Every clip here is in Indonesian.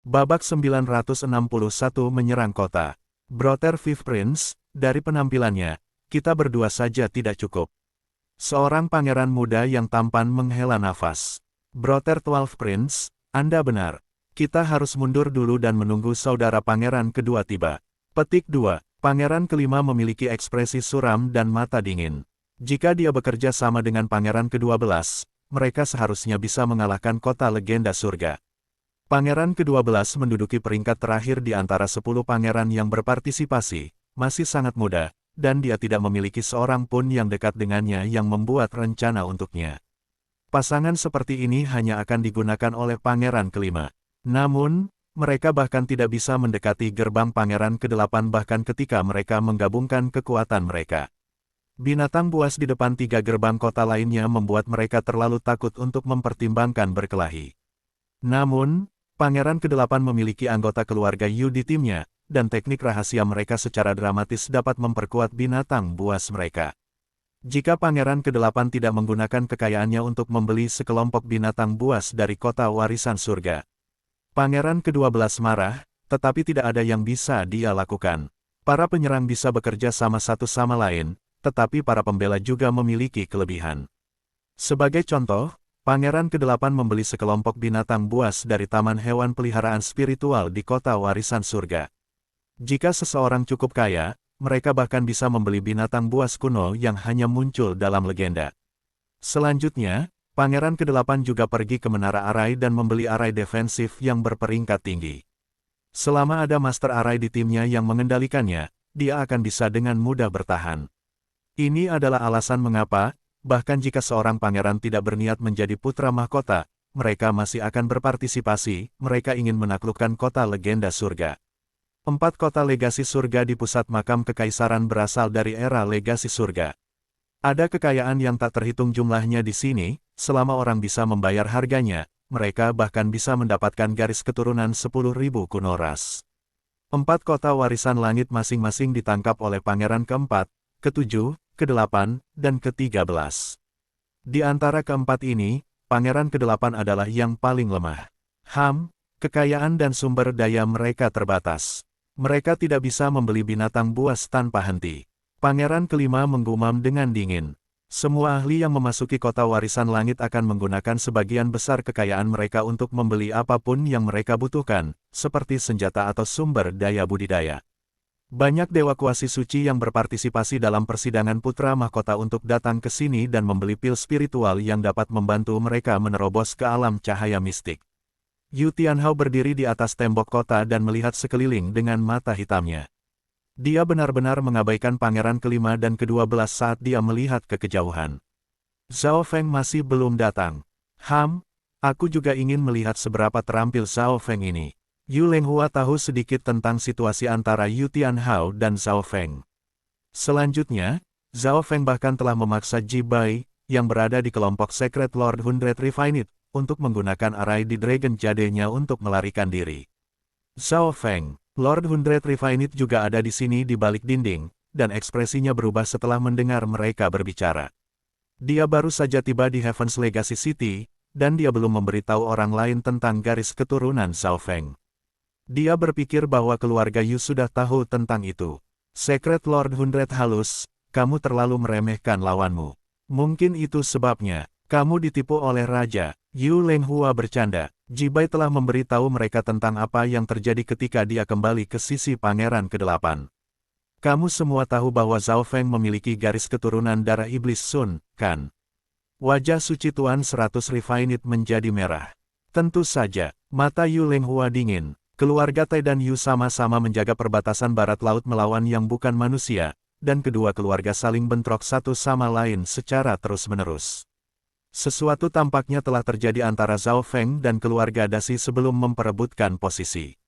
Babak 961 menyerang kota. Brother Fifth Prince, dari penampilannya, kita berdua saja tidak cukup. Seorang pangeran muda yang tampan menghela nafas. Brother Twelfth Prince, Anda benar. Kita harus mundur dulu dan menunggu saudara pangeran kedua tiba. Petik 2. Pangeran kelima memiliki ekspresi suram dan mata dingin. Jika dia bekerja sama dengan pangeran ke-12, mereka seharusnya bisa mengalahkan kota legenda surga. Pangeran ke-12 menduduki peringkat terakhir di antara 10 pangeran yang berpartisipasi, masih sangat muda, dan dia tidak memiliki seorang pun yang dekat dengannya yang membuat rencana untuknya. Pasangan seperti ini hanya akan digunakan oleh pangeran kelima. Namun, mereka bahkan tidak bisa mendekati gerbang pangeran ke-8 bahkan ketika mereka menggabungkan kekuatan mereka. Binatang buas di depan 3 gerbang kota lainnya membuat mereka terlalu takut untuk mempertimbangkan berkelahi. Namun, Pangeran ke-8 memiliki anggota keluarga Yu di timnya, dan teknik rahasia mereka secara dramatis dapat memperkuat binatang buas mereka. Jika Pangeran ke-8 tidak menggunakan kekayaannya untuk membeli sekelompok binatang buas dari kota warisan surga, Pangeran ke-12 marah, tetapi tidak ada yang bisa dia lakukan. Para penyerang bisa bekerja sama satu sama lain, tetapi para pembela juga memiliki kelebihan. Sebagai contoh, Pangeran ke-8 membeli sekelompok binatang buas dari taman hewan peliharaan spiritual di kota warisan surga. Jika seseorang cukup kaya, mereka bahkan bisa membeli binatang buas kuno yang hanya muncul dalam legenda. Selanjutnya, Pangeran ke-8 juga pergi ke Menara Arai dan membeli arai defensif yang berperingkat tinggi. Selama ada Master Arai di timnya yang mengendalikannya, dia akan bisa dengan mudah bertahan. Ini adalah alasan mengapa, bahkan jika seorang pangeran tidak berniat menjadi putra mahkota, mereka masih akan berpartisipasi, mereka ingin menaklukkan kota legenda surga. 4 kota legasi surga di pusat makam kekaisaran berasal dari era legasi surga. Ada kekayaan yang tak terhitung jumlahnya di sini, selama orang bisa membayar harganya, mereka bahkan bisa mendapatkan garis keturunan 10.000 kuno ras. 4 kota warisan langit masing-masing ditangkap oleh pangeran ke-4, ke-7, ke-8, dan ke-13. Di antara keempat ini, pangeran ke-8 adalah yang paling lemah. Kekayaan dan sumber daya mereka terbatas. Mereka tidak bisa membeli binatang buas tanpa henti. Pangeran kelima menggumam dengan dingin. Semua ahli yang memasuki kota warisan langit akan menggunakan sebagian besar kekayaan mereka untuk membeli apapun yang mereka butuhkan, seperti senjata atau sumber daya budidaya. Banyak dewa kuasi suci yang berpartisipasi dalam persidangan putra mahkota untuk datang ke sini dan membeli pil spiritual yang dapat membantu mereka menerobos ke alam cahaya mistik. Yu Tianhao berdiri di atas tembok kota dan melihat sekeliling dengan mata hitamnya. Dia benar-benar mengabaikan pangeran kelima dan ke-12 saat dia melihat ke kejauhan. Zhao Feng masih belum datang. Aku juga ingin melihat seberapa terampil Zhao Feng ini. Yu Lenghua tahu sedikit tentang situasi antara Yu Tianhao dan Zhao Feng. Selanjutnya, Zhao Feng bahkan telah memaksa Ji Bai, yang berada di kelompok Secret Lord Hundred Refined, untuk menggunakan arai di Dragon Jade-nya untuk melarikan diri. Zhao Feng, Lord Hundred Refined juga ada di sini di balik dinding, dan ekspresinya berubah setelah mendengar mereka berbicara. Dia baru saja tiba di Heaven's Legacy City, dan dia belum memberitahu orang lain tentang garis keturunan Zhao Feng. Dia berpikir bahwa keluarga Yu sudah tahu tentang itu. Secret Lord Hundred halus, kamu terlalu meremehkan lawanmu. Mungkin itu sebabnya, kamu ditipu oleh Raja. Yu Lenghua bercanda. Ji Bai telah memberitahu mereka tentang apa yang terjadi ketika dia kembali ke sisi Pangeran ke-8. Kamu semua tahu bahwa Zhao Feng memiliki garis keturunan darah iblis Sun, kan? Wajah suci Tuan 100 Refined menjadi merah. Tentu saja, mata Yu Lenghua dingin. Keluarga Tai dan Yu sama-sama menjaga perbatasan barat laut melawan yang bukan manusia, dan kedua keluarga saling bentrok satu sama lain secara terus-menerus. Sesuatu tampaknya telah terjadi antara Zhao Feng dan keluarga Dasi sebelum memperebutkan posisi.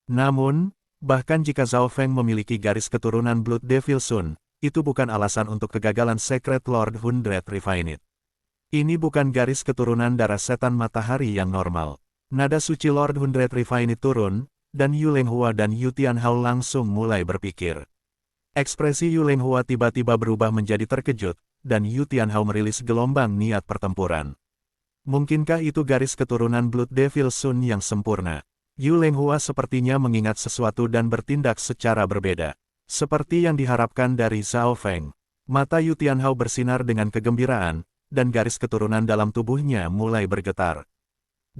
Namun, bahkan jika Zhao Feng memiliki garis keturunan Blood Devil Sun, itu bukan alasan untuk kegagalan Secret Lord Hundred Refined. Ini bukan garis keturunan darah setan matahari yang normal. Nada suci Lord Hundred Refined turun, dan Yu Lenghua dan Yu Tianhao langsung mulai berpikir. Ekspresi Yu Lenghua tiba-tiba berubah menjadi terkejut, dan Yu Tianhao merilis gelombang niat pertempuran. Mungkinkah itu garis keturunan Blood Devil Sun yang sempurna? Yu Lenghua sepertinya mengingat sesuatu dan bertindak secara berbeda. Seperti yang diharapkan dari Zhao Feng. Mata Yu Tianhao bersinar dengan kegembiraan, dan garis keturunan dalam tubuhnya mulai bergetar.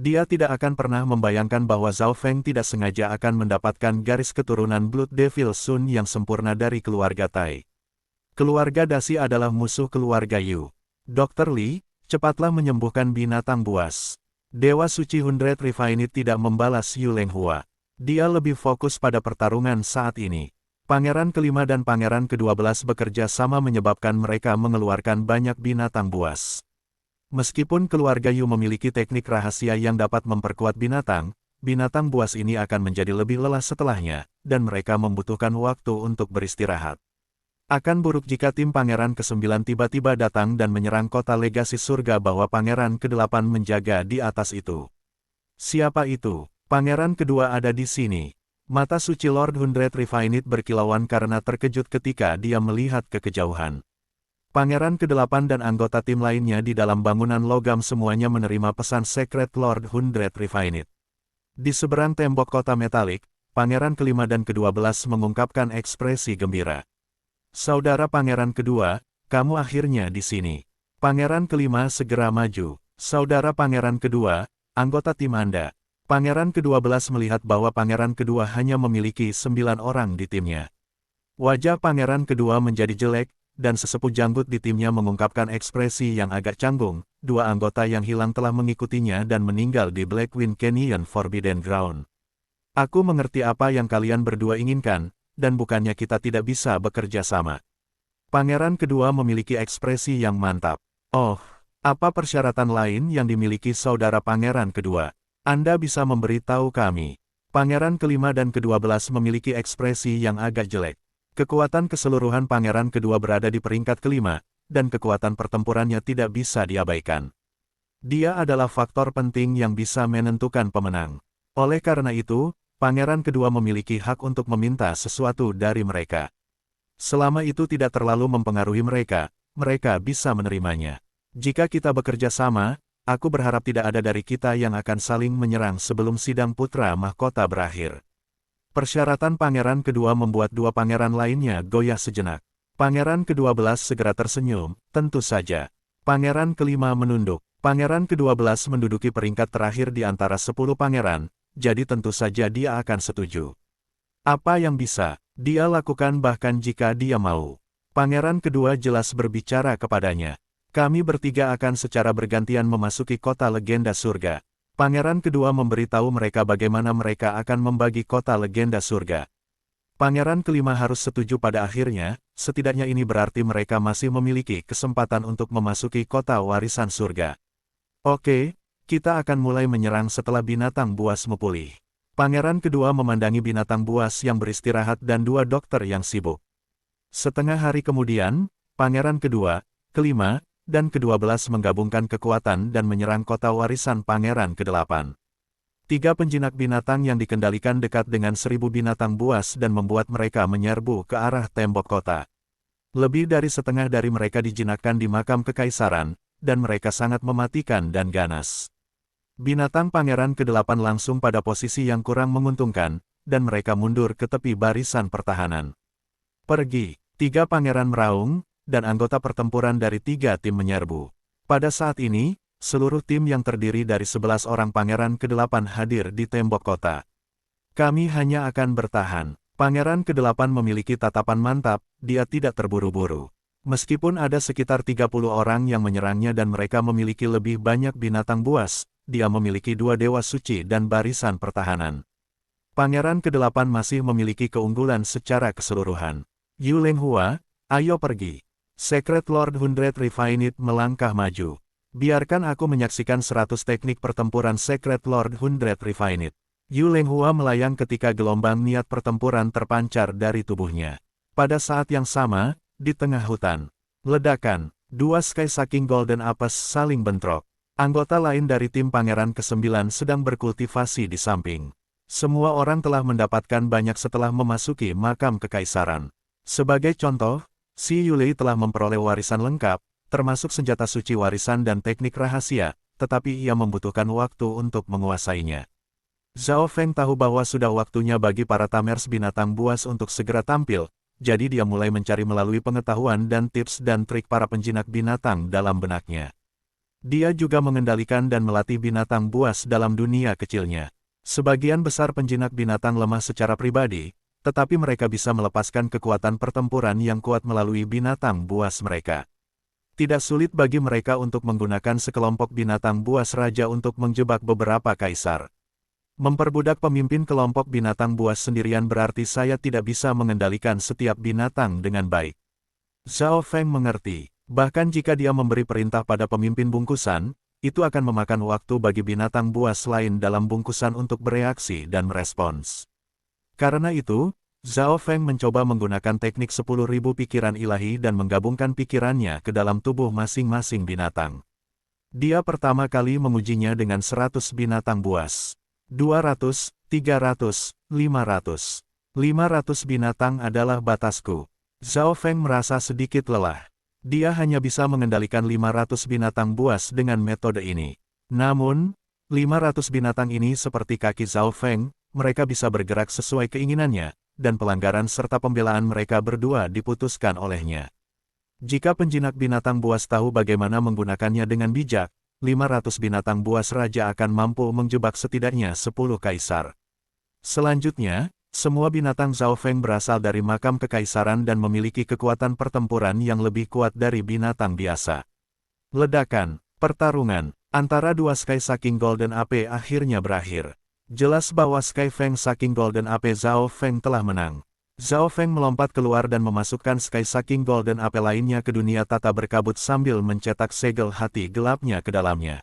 Dia tidak akan pernah membayangkan bahwa Zhao Feng tidak sengaja akan mendapatkan garis keturunan Blood Devil Sun yang sempurna dari keluarga Tai. Keluarga Dasi adalah musuh keluarga Yu. Dr. Li, cepatlah menyembuhkan binatang buas. Dewa Suci Hundred Refined tidak membalas Yu Lenghua. Dia lebih fokus pada pertarungan saat ini. Pangeran kelima dan pangeran ke-12 bekerja sama menyebabkan mereka mengeluarkan banyak binatang buas. Meskipun keluarga Yu memiliki teknik rahasia yang dapat memperkuat binatang buas ini akan menjadi lebih lelah setelahnya, dan mereka membutuhkan waktu untuk beristirahat. Akan buruk jika tim pangeran ke-9 tiba-tiba datang dan menyerang kota legasi surga bahwa pangeran ke-8 menjaga di atas itu. Siapa itu? Pangeran kedua ada di sini. Mata suci Lord Hundred Refined berkilauan karena terkejut ketika dia melihat ke kejauhan. Pangeran ke-8 dan anggota tim lainnya di dalam bangunan logam semuanya menerima pesan Secret Lord Hundred Refined. Di seberang tembok kota metalik, pangeran kelima dan ke-12 mengungkapkan ekspresi gembira. Saudara pangeran kedua, kamu akhirnya di sini. Pangeran kelima segera maju. Saudara pangeran kedua, anggota tim Anda. Pangeran ke-12 melihat bahwa pangeran kedua hanya memiliki 9 orang di timnya. Wajah pangeran kedua menjadi jelek, dan sesepuh janggut di timnya mengungkapkan ekspresi yang agak canggung. Dua anggota yang hilang telah mengikutinya dan meninggal di Blackwind Canyon Forbidden Ground. Aku mengerti apa yang kalian berdua inginkan, dan bukannya kita tidak bisa bekerja sama. Pangeran kedua memiliki ekspresi yang mantap. Oh, apa persyaratan lain yang dimiliki saudara pangeran kedua? Anda bisa memberitahu kami. Pangeran kelima dan ke-12 memiliki ekspresi yang agak jelek. Kekuatan keseluruhan pangeran kedua berada di peringkat kelima, dan kekuatan pertempurannya tidak bisa diabaikan. Dia adalah faktor penting yang bisa menentukan pemenang. Oleh karena itu, pangeran kedua memiliki hak untuk meminta sesuatu dari mereka. Selama itu tidak terlalu mempengaruhi mereka, mereka bisa menerimanya. Jika kita bekerja sama, aku berharap tidak ada dari kita yang akan saling menyerang sebelum sidang putra mahkota berakhir. Persyaratan pangeran kedua membuat dua pangeran lainnya goyah sejenak. Pangeran ke-12 segera tersenyum, tentu saja. Pangeran kelima menunduk. Pangeran ke-12 menduduki peringkat terakhir di antara 10 pangeran, jadi tentu saja dia akan setuju. Apa yang bisa dia lakukan bahkan jika dia mau? Pangeran kedua jelas berbicara kepadanya. Kami bertiga akan secara bergantian memasuki kota legenda surga. Pangeran kedua memberitahu mereka bagaimana mereka akan membagi kota legenda surga. Pangeran kelima harus setuju pada akhirnya, setidaknya ini berarti mereka masih memiliki kesempatan untuk memasuki kota warisan surga. Oke, kita akan mulai menyerang setelah binatang buasmu pulih. Pangeran kedua memandangi binatang buas yang beristirahat dan dua dokter yang sibuk. Setengah hari kemudian, pangeran kedua, kelima, dan ke-12 menggabungkan kekuatan dan menyerang kota warisan pangeran ke-8. 3 penjinak binatang yang dikendalikan dekat dengan 1000 binatang buas dan membuat mereka menyerbu ke arah tembok kota. Lebih dari setengah dari mereka dijinakkan di makam kekaisaran, dan mereka sangat mematikan dan ganas. Binatang pangeran ke-8 langsung pada posisi yang kurang menguntungkan, dan mereka mundur ke tepi barisan pertahanan. Pergi, 3 pangeran meraung, dan anggota pertempuran dari 3 tim menyerbu. Pada saat ini, seluruh tim yang terdiri dari 11 orang pangeran ke-8 hadir di tembok kota. Kami hanya akan bertahan. Pangeran ke-8 memiliki tatapan mantap, dia tidak terburu-buru. Meskipun ada sekitar 30 orang yang menyerangnya dan mereka memiliki lebih banyak binatang buas, dia memiliki 2 dewa suci dan barisan pertahanan. Pangeran ke-8 masih memiliki keunggulan secara keseluruhan. Yu Lenghua, ayo pergi. Secret Lord Hundred Refined melangkah maju. Biarkan aku menyaksikan 100 teknik pertempuran Secret Lord Hundred Refined. Yu Lenghua melayang ketika gelombang niat pertempuran terpancar dari tubuhnya. Pada saat yang sama, di tengah hutan, ledakan, 2 Sky Sucking Golden Apes saling bentrok. Anggota lain dari tim Pangeran ke-9 sedang berkultivasi di samping. Semua orang telah mendapatkan banyak setelah memasuki makam kekaisaran. Sebagai contoh, Si Yulei telah memperoleh warisan lengkap, termasuk senjata suci warisan dan teknik rahasia, tetapi ia membutuhkan waktu untuk menguasainya. Zhao Feng tahu bahwa sudah waktunya bagi para tamers binatang buas untuk segera tampil, jadi dia mulai mencari melalui pengetahuan dan tips dan trik para penjinak binatang dalam benaknya. Dia juga mengendalikan dan melatih binatang buas dalam dunia kecilnya. Sebagian besar penjinak binatang lemah secara pribadi, tetapi mereka bisa melepaskan kekuatan pertempuran yang kuat melalui binatang buas mereka. Tidak sulit bagi mereka untuk menggunakan sekelompok binatang buas raja untuk menjebak beberapa kaisar. Memperbudak pemimpin kelompok binatang buas sendirian berarti saya tidak bisa mengendalikan setiap binatang dengan baik. Zhao Feng mengerti, bahkan jika dia memberi perintah pada pemimpin bungkusan, itu akan memakan waktu bagi binatang buas lain dalam bungkusan untuk bereaksi dan merespons. Karena itu, Zhao Feng mencoba menggunakan teknik 10.000 pikiran ilahi dan menggabungkan pikirannya ke dalam tubuh masing-masing binatang. Dia pertama kali mengujinya dengan 100 binatang buas. 200, 300, 500. 500 binatang adalah batasku. Zhao Feng merasa sedikit lelah. Dia hanya bisa mengendalikan 500 binatang buas dengan metode ini. Namun, 500 binatang ini seperti kaki Zhao Feng, mereka bisa bergerak sesuai keinginannya, dan pelanggaran serta pembelaan mereka berdua diputuskan olehnya. Jika penjinak binatang buas tahu bagaimana menggunakannya dengan bijak, 500 binatang buas raja akan mampu menjebak setidaknya 10 kaisar. Selanjutnya, semua binatang Zhao Feng berasal dari makam kekaisaran dan memiliki kekuatan pertempuran yang lebih kuat dari binatang biasa. Ledakan, pertarungan, antara dua Sky Sucking Golden Ape akhirnya berakhir. Jelas bahwa Sky Feng Sucking Golden Ape Zhao Feng telah menang. Zhao Feng melompat keluar dan memasukkan Sky Sucking Golden Ape lainnya ke dunia tata berkabut sambil mencetak segel hati gelapnya ke dalamnya.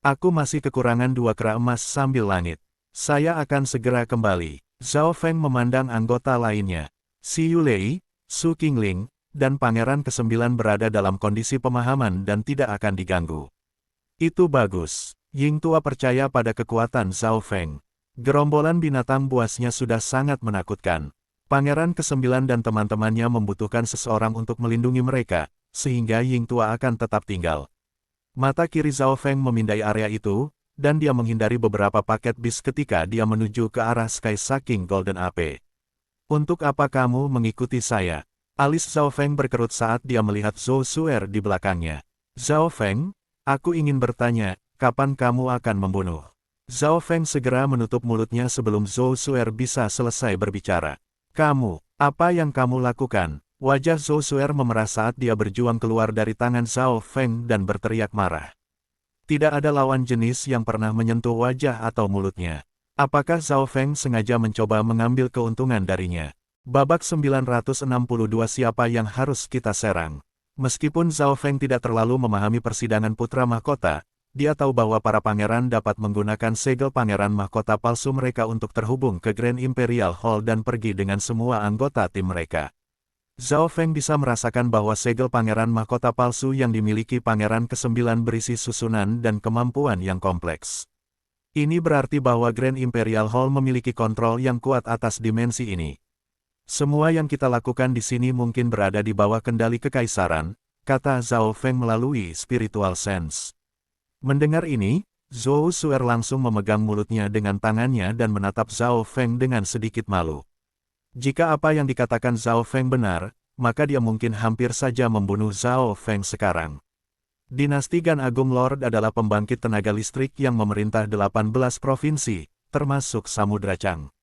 Aku masih kekurangan 2 kera emas sambil langit. Saya akan segera kembali. Zhao Feng memandang anggota lainnya. Si Yulei, Su Qingling, dan Pangeran ke-9 berada dalam kondisi pemahaman dan tidak akan diganggu. Itu bagus. Ying Tua percaya pada kekuatan Zhao Feng. Gerombolan binatang buasnya sudah sangat menakutkan. Pangeran ke-9 dan teman-temannya membutuhkan seseorang untuk melindungi mereka, sehingga Ying Tua akan tetap tinggal. Mata kiri Zhao Feng memindai area itu, dan dia menghindari beberapa paket bis ketika dia menuju ke arah Sky Sucking Golden Ape. Untuk apa kamu mengikuti saya? Alis Zhao Feng berkerut saat dia melihat Zhou Suer di belakangnya. Zhao Feng, aku ingin bertanya, kapan kamu akan membunuh? Zhao Feng segera menutup mulutnya sebelum Zhou Suer bisa selesai berbicara. Kamu, apa yang kamu lakukan? Wajah Zhou Suer memerah saat dia berjuang keluar dari tangan Zhao Feng dan berteriak marah. Tidak ada lawan jenis yang pernah menyentuh wajah atau mulutnya. Apakah Zhao Feng sengaja mencoba mengambil keuntungan darinya? Babak 962 siapa yang harus kita serang? Meskipun Zhao Feng tidak terlalu memahami persidangan putra mahkota, dia tahu bahwa para pangeran dapat menggunakan segel pangeran mahkota palsu mereka untuk terhubung ke Grand Imperial Hall dan pergi dengan semua anggota tim mereka. Zhao Feng bisa merasakan bahwa segel pangeran mahkota palsu yang dimiliki Pangeran ke-9 berisi susunan dan kemampuan yang kompleks. Ini berarti bahwa Grand Imperial Hall memiliki kontrol yang kuat atas dimensi ini. Semua yang kita lakukan di sini mungkin berada di bawah kendali kekaisaran, kata Zhao Feng melalui spiritual sense. Mendengar ini, Zhou Suer langsung memegang mulutnya dengan tangannya dan menatap Zhao Feng dengan sedikit malu. Jika apa yang dikatakan Zhao Feng benar, maka dia mungkin hampir saja membunuh Zhao Feng sekarang. Dinasti Gan Agung Lord adalah pembangkit tenaga listrik yang memerintah 18 provinsi, termasuk Samudra Chang.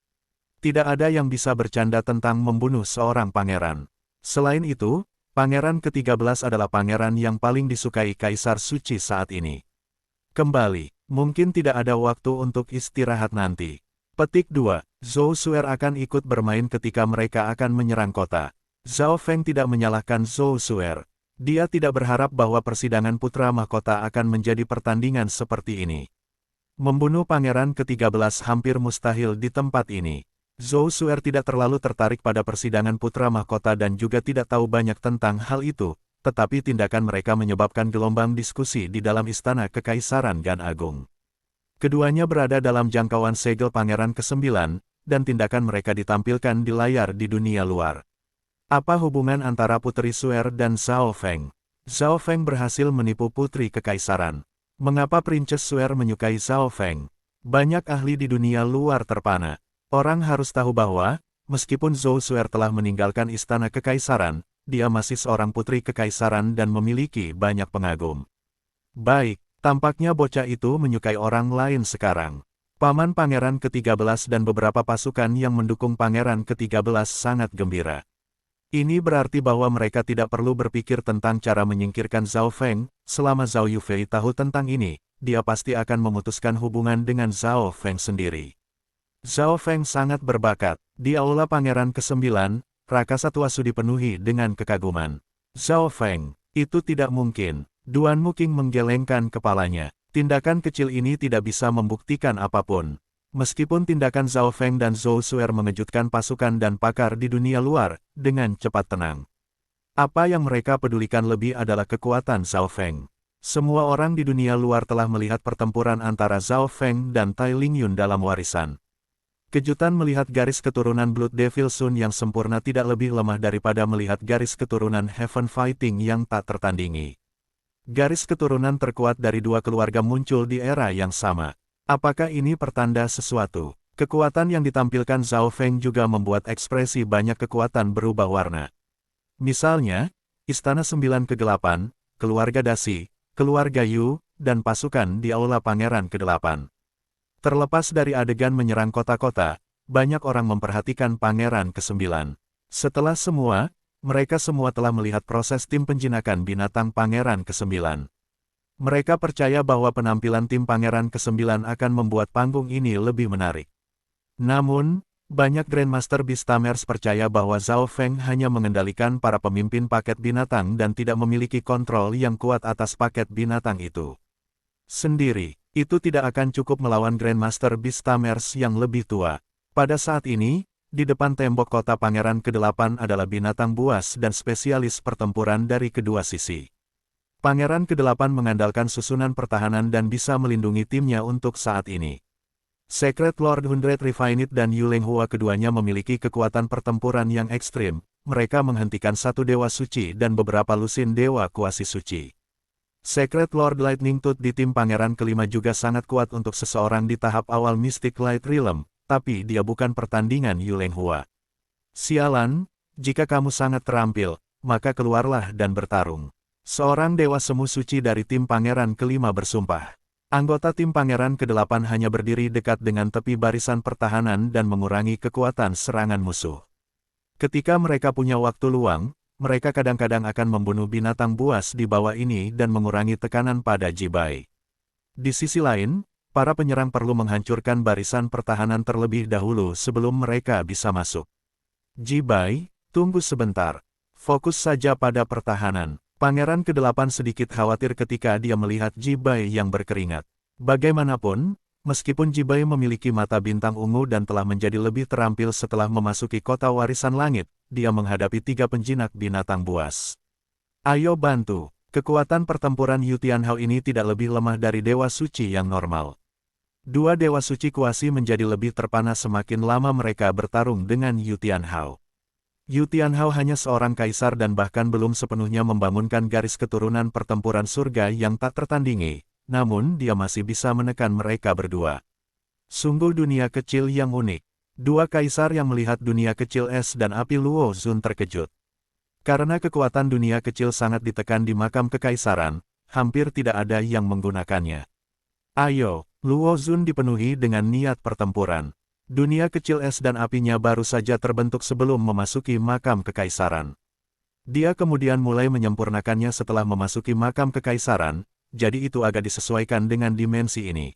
Tidak ada yang bisa bercanda tentang membunuh seorang pangeran. Selain itu, Pangeran ke-13 adalah pangeran yang paling disukai Kaisar Suci saat ini. Kembali, mungkin tidak ada waktu untuk istirahat nanti. Petik 2. Zhou Suer akan ikut bermain ketika mereka akan menyerang kota. Zhao Feng tidak menyalahkan Zhou Suer. Dia tidak berharap bahwa persidangan putra mahkota akan menjadi pertandingan seperti ini. Membunuh pangeran ke-13 hampir mustahil di tempat ini. Zhou Suer tidak terlalu tertarik pada persidangan putra mahkota dan juga tidak tahu banyak tentang hal itu. Tetapi tindakan mereka menyebabkan gelombang diskusi di dalam istana kekaisaran Gan Agung. Keduanya berada dalam jangkauan segel Pangeran ke-9, dan tindakan mereka ditampilkan di layar di dunia luar. Apa hubungan antara Putri Suer dan Zhao Feng? Zhao Feng berhasil menipu Putri Kekaisaran. Mengapa Princess Suer menyukai Zhao Feng? Banyak ahli di dunia luar terpana. Orang harus tahu bahwa, meskipun Zhou Xuer telah meninggalkan istana kekaisaran, dia masih seorang putri kekaisaran dan memiliki banyak pengagum. Baik, tampaknya bocah itu menyukai orang lain sekarang. Paman Pangeran ke-13 dan beberapa pasukan yang mendukung Pangeran ke-13 sangat gembira. Ini berarti bahwa mereka tidak perlu berpikir tentang cara menyingkirkan Zhao Feng. Selama Zhao Yufei tahu tentang ini, dia pasti akan memutuskan hubungan dengan Zhao Feng sendiri. Zhao Feng sangat berbakat. Di aula Pangeran ke-9, Rakasa Tuasu dipenuhi dengan kekaguman. Zhao Feng, itu tidak mungkin. Duan Muking menggelengkan kepalanya. Tindakan kecil ini tidak bisa membuktikan apapun. Meskipun tindakan Zhao Feng dan Zhou Xuer mengejutkan pasukan dan pakar di dunia luar, dengan cepat tenang. Apa yang mereka pedulikan lebih adalah kekuatan Zhao Feng. Semua orang di dunia luar telah melihat pertempuran antara Zhao Feng dan Tai Lingyun dalam warisan. Kejutan melihat garis keturunan Blood Devil Sun yang sempurna tidak lebih lemah daripada melihat garis keturunan Heaven Fighting yang tak tertandingi. Garis keturunan terkuat dari dua keluarga muncul di era yang sama. Apakah ini pertanda sesuatu? Kekuatan yang ditampilkan Zhao Feng juga membuat ekspresi banyak kekuatan berubah warna. Misalnya, Istana 9 ke-8, keluarga Dasi, keluarga Yu, dan pasukan di aula Pangeran ke-8. Terlepas dari adegan menyerang kota-kota, banyak orang memperhatikan Pangeran ke-9. Setelah semua, mereka semua telah melihat proses tim penjinakan binatang Pangeran ke-9. Mereka percaya bahwa penampilan tim Pangeran ke-9 akan membuat panggung ini lebih menarik. Namun, banyak Grandmaster Beastmares percaya bahwa Zhao Feng hanya mengendalikan para pemimpin paket binatang dan tidak memiliki kontrol yang kuat atas paket binatang itu. Sendiri, itu tidak akan cukup melawan Grandmaster Beastmares yang lebih tua. Pada saat ini, di depan tembok kota Pangeran ke-8 adalah binatang buas dan spesialis pertempuran dari kedua sisi. Pangeran ke-8 mengandalkan susunan pertahanan dan bisa melindungi timnya untuk saat ini. Secret Lord Hundred Refined dan Yu Lenghua keduanya memiliki kekuatan pertempuran yang ekstrim. Mereka menghentikan satu dewa suci dan beberapa lusin dewa kuasi suci. Secret Lord Lightning Tooth di tim Pangeran ke-5 juga sangat kuat untuk seseorang di tahap awal Mystic Light Realm, tapi dia bukan pertandingan Yu Lenghua. Sialan, jika kamu sangat terampil, maka keluarlah dan bertarung. Seorang dewa semu suci dari tim Pangeran ke-5 bersumpah. Anggota tim Pangeran ke-8 hanya berdiri dekat dengan tepi barisan pertahanan dan mengurangi kekuatan serangan musuh. Ketika mereka punya waktu luang, mereka kadang-kadang akan membunuh binatang buas di bawah ini dan mengurangi tekanan pada Jibai. Di sisi lain, para penyerang perlu menghancurkan barisan pertahanan terlebih dahulu sebelum mereka bisa masuk. Jibai, tunggu sebentar. Fokus saja pada pertahanan. Pangeran ke-8 sedikit khawatir ketika dia melihat Jibai yang berkeringat. Bagaimanapun, meskipun Jibai memiliki mata bintang ungu dan telah menjadi lebih terampil setelah memasuki kota warisan langit, dia menghadapi 3 penjinak binatang buas. Ayo bantu. Kekuatan pertempuran Yu Tianhao ini tidak lebih lemah dari dewa suci yang normal. Dua dewa suci kuasi menjadi lebih terpana semakin lama mereka bertarung dengan Yu Tianhao. Yu Tianhao hanya seorang kaisar dan bahkan belum sepenuhnya membangunkan garis keturunan pertempuran surga yang tak tertandingi, namun dia masih bisa menekan mereka berdua. Sungguh dunia kecil yang unik. Dua kaisar yang melihat dunia kecil es dan api Luo Zun terkejut. Karena kekuatan dunia kecil sangat ditekan di makam kekaisaran, hampir tidak ada yang menggunakannya. Ayo, Luo Zun dipenuhi dengan niat pertempuran. Dunia kecil es dan apinya baru saja terbentuk sebelum memasuki makam kekaisaran. Dia kemudian mulai menyempurnakannya setelah memasuki makam kekaisaran, jadi itu agak disesuaikan dengan dimensi ini.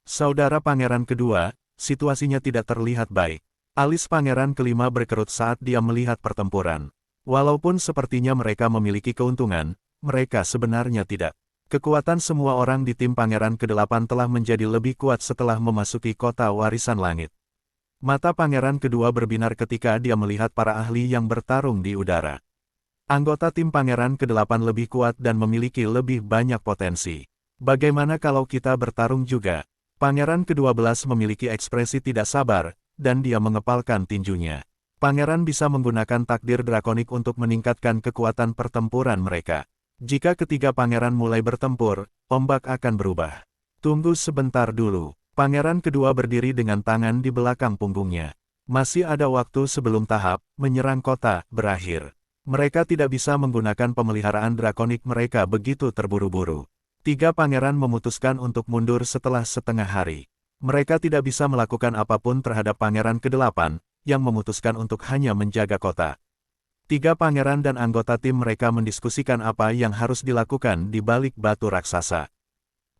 Saudara Pangeran kedua, situasinya tidak terlihat baik. Alis Pangeran ke-5 berkerut saat dia melihat pertempuran. Walaupun sepertinya mereka memiliki keuntungan, mereka sebenarnya tidak. Kekuatan semua orang di tim Pangeran ke-8 telah menjadi lebih kuat setelah memasuki kota warisan langit. Mata Pangeran kedua berbinar ketika dia melihat para ahli yang bertarung di udara. Anggota tim Pangeran ke-8 lebih kuat dan memiliki lebih banyak potensi. Bagaimana kalau kita bertarung juga? Pangeran ke-12 memiliki ekspresi tidak sabar, dan dia mengepalkan tinjunya. Pangeran bisa menggunakan takdir drakonik untuk meningkatkan kekuatan pertempuran mereka. Jika ketiga pangeran mulai bertempur, ombak akan berubah. Tunggu sebentar dulu. Pangeran kedua berdiri dengan tangan di belakang punggungnya. Masih ada waktu sebelum tahap menyerang kota berakhir. Mereka tidak bisa menggunakan pemeliharaan drakonik mereka begitu terburu-buru. 3 pangeran memutuskan untuk mundur setelah setengah hari. Mereka tidak bisa melakukan apapun terhadap pangeran ke-8, yang memutuskan untuk hanya menjaga kota. 3 pangeran dan anggota tim mereka mendiskusikan apa yang harus dilakukan di balik batu raksasa.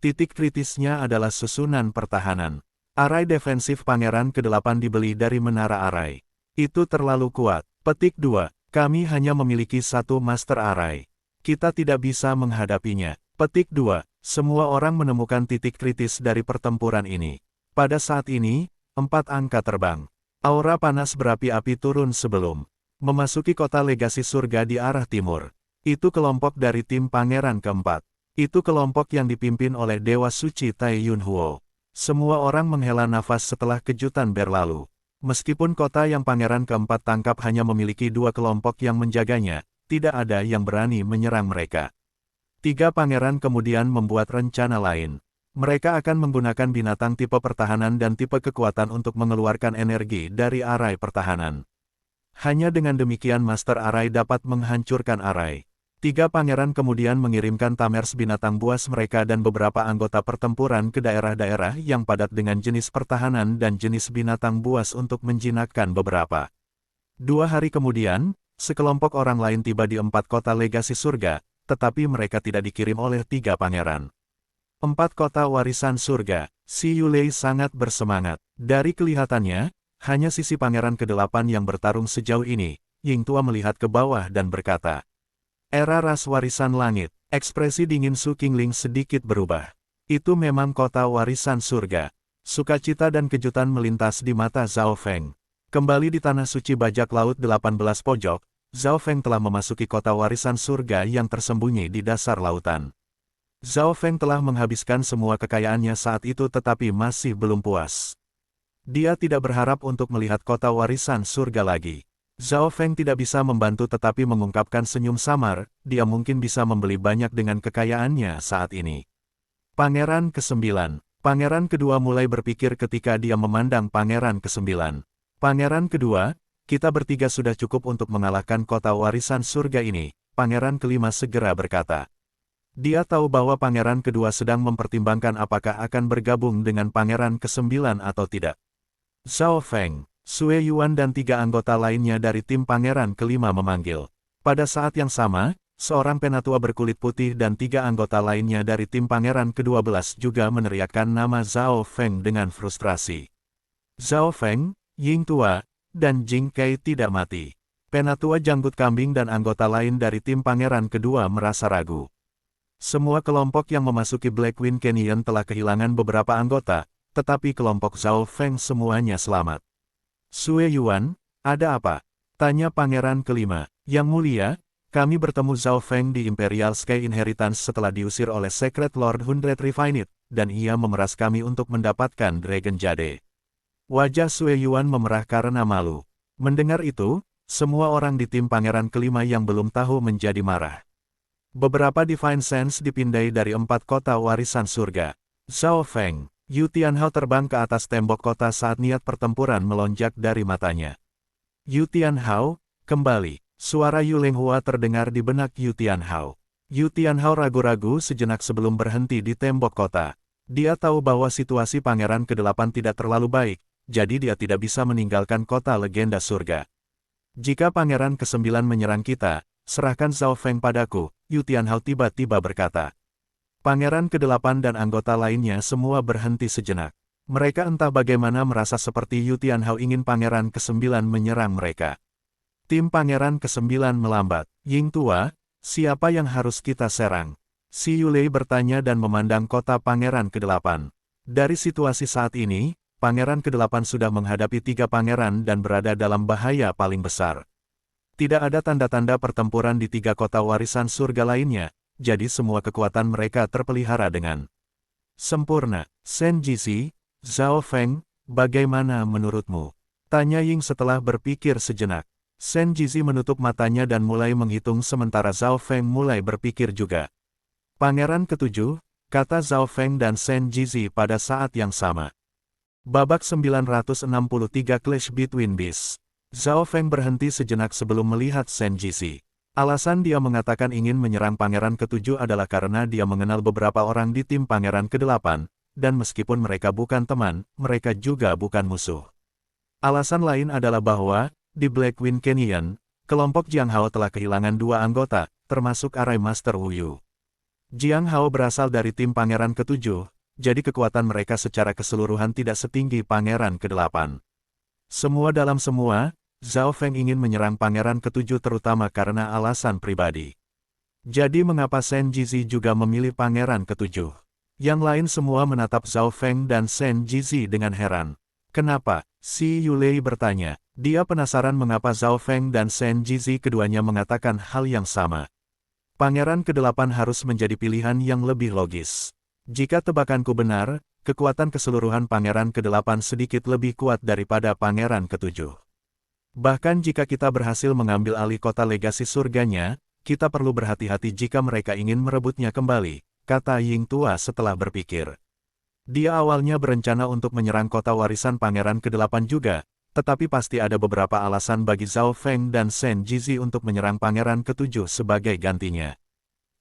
Titik kritisnya adalah susunan pertahanan. Arai defensif pangeran ke-8 dibeli dari menara arai. Itu terlalu kuat. Petik 2. Kami hanya memiliki 1 master arai. Kita tidak bisa menghadapinya. Petik 2. Semua orang menemukan titik kritis dari pertempuran ini. Pada saat ini, 4 angka terbang. Aura panas berapi-api turun sebelum memasuki kota legasi surga di arah timur. Itu kelompok dari tim pangeran keempat. Itu kelompok yang dipimpin oleh Dewa Suci Tai Yunhuo. Semua orang menghela nafas setelah kejutan berlalu. Meskipun kota yang pangeran keempat tangkap hanya memiliki 2 kelompok yang menjaganya, tidak ada yang berani menyerang mereka. 3 pangeran kemudian membuat rencana lain. Mereka akan menggunakan binatang tipe pertahanan dan tipe kekuatan untuk mengeluarkan energi dari arai pertahanan. Hanya dengan demikian Master Arai dapat menghancurkan arai. 3 pangeran kemudian mengirimkan tamers binatang buas mereka dan beberapa anggota pertempuran ke daerah-daerah yang padat dengan jenis pertahanan dan jenis binatang buas untuk menjinakkan beberapa. 2 hari kemudian, sekelompok orang lain tiba di 4 kota legasi surga, tetapi mereka tidak dikirim oleh 3 pangeran. 4 kota warisan surga. Si Yulei sangat bersemangat. Dari kelihatannya, hanya sisi pangeran ke-8 yang bertarung sejauh ini. Ying Tua melihat ke bawah dan berkata, "Era ras warisan langit." Ekspresi dingin Su Qingling sedikit berubah. Itu memang kota warisan surga. Sukacita dan kejutan melintas di mata Zhao Feng. Kembali di tanah suci bajak laut 18 pojok, Zhao Feng telah memasuki kota warisan surga yang tersembunyi di dasar lautan. Zhao Feng telah menghabiskan semua kekayaannya saat itu tetapi masih belum puas. Dia tidak berharap untuk melihat kota warisan surga lagi. Zhao Feng tidak bisa membantu tetapi mengungkapkan senyum samar, dia mungkin bisa membeli banyak dengan kekayaannya saat ini. Pangeran ke-9. Pangeran kedua mulai berpikir ketika dia memandang pangeran ke-9. Pangeran kedua, kita bertiga sudah cukup untuk mengalahkan kota warisan surga ini, pangeran kelima segera berkata. Dia tahu bahwa pangeran kedua sedang mempertimbangkan apakah akan bergabung dengan pangeran ke-9 atau tidak. Zhao Feng, Sue Yuan dan 3 anggota lainnya dari tim pangeran kelima memanggil. Pada saat yang sama, seorang penatua berkulit putih dan 3 anggota lainnya dari tim pangeran ke-12 juga meneriakkan nama Zhao Feng dengan frustrasi. Zhao Feng, Ying Tua, dan Jing Kai tidak mati. Penatua janggut kambing dan anggota lain dari tim pangeran kedua merasa ragu. Semua kelompok yang memasuki Blackwind Canyon telah kehilangan beberapa anggota, tetapi kelompok Zhao Feng semuanya selamat. Sue Yuan, ada apa? Tanya pangeran kelima. Yang mulia, kami bertemu Zhao Feng di Imperial Sky Inheritance setelah diusir oleh Secret Lord Hundred Refined, dan ia memeras kami untuk mendapatkan Dragon Jade. Wajah Sue Yuan memerah karena malu. Mendengar itu, semua orang di tim pangeran kelima yang belum tahu menjadi marah. Beberapa Divine Sense dipindai dari 4 kota warisan surga. Zhao Feng, Yu Tianhao terbang ke atas tembok kota saat niat pertempuran melonjak dari matanya. Yu Tianhao, kembali. Suara Yu Lenghua terdengar di benak Yu Tianhao. Yu Tianhao ragu-ragu sejenak sebelum berhenti di tembok kota. Dia tahu bahwa situasi pangeran ke-8 tidak terlalu baik, jadi dia tidak bisa meninggalkan kota legenda surga. Jika pangeran ke-9 menyerang kita, serahkan Zhao Feng padaku, Yu Tianhao tiba-tiba berkata. Pangeran ke-8 dan anggota lainnya semua berhenti sejenak. Mereka entah bagaimana merasa seperti Yu Tianhao ingin pangeran ke-9 menyerang mereka. Tim pangeran ke-9 melambat. Ying Tua, siapa yang harus kita serang? Si Yulei bertanya dan memandang kota pangeran ke-8. Dari situasi saat ini, pangeran ke-8 sudah menghadapi 3 pangeran dan berada dalam bahaya paling besar. Tidak ada tanda-tanda pertempuran di 3 kota warisan surga lainnya. Jadi semua kekuatan mereka terpelihara dengan sempurna. Shen Jizi, Zhao Feng, bagaimana menurutmu? Tanya Ying setelah berpikir sejenak. Shen Jizi menutup matanya dan mulai menghitung sementara Zhao Feng mulai berpikir juga. Pangeran ke-7, kata Zhao Feng dan Shen Jizi pada saat yang sama. Babak 963 Clash Between Beasts. Zhao Feng berhenti sejenak sebelum melihat Shen Jizi. Alasan dia mengatakan ingin menyerang Pangeran ke-7 adalah karena dia mengenal beberapa orang di tim Pangeran ke-8, dan meskipun mereka bukan teman, mereka juga bukan musuh. Alasan lain adalah bahwa, di Black Wind Canyon, kelompok Jiang Hao telah kehilangan 2 anggota, termasuk Arai Master Wu Yu. Jiang Hao berasal dari tim Pangeran ke-7, jadi kekuatan mereka secara keseluruhan tidak setinggi Pangeran ke-8. Semua dalam semua, Zhao Feng ingin menyerang Pangeran ke-7 terutama karena alasan pribadi. Jadi mengapa Shen Jizi juga memilih Pangeran ke-7? Yang lain semua menatap Zhao Feng dan Shen Jizi dengan heran. Kenapa? Si Yulei bertanya. Dia penasaran mengapa Zhao Feng dan Shen Jizi keduanya mengatakan hal yang sama. Pangeran ke-8 harus menjadi pilihan yang lebih logis. Jika tebakanku benar, kekuatan keseluruhan Pangeran ke-8 sedikit lebih kuat daripada Pangeran ke-7. Bahkan jika kita berhasil mengambil alih kota legasi surganya, kita perlu berhati-hati jika mereka ingin merebutnya kembali, kata Ying Tua setelah berpikir. Dia awalnya berencana untuk menyerang kota warisan Pangeran ke-8 juga, tetapi pasti ada beberapa alasan bagi Zhao Feng dan Shen Jizi untuk menyerang Pangeran ke-7 sebagai gantinya.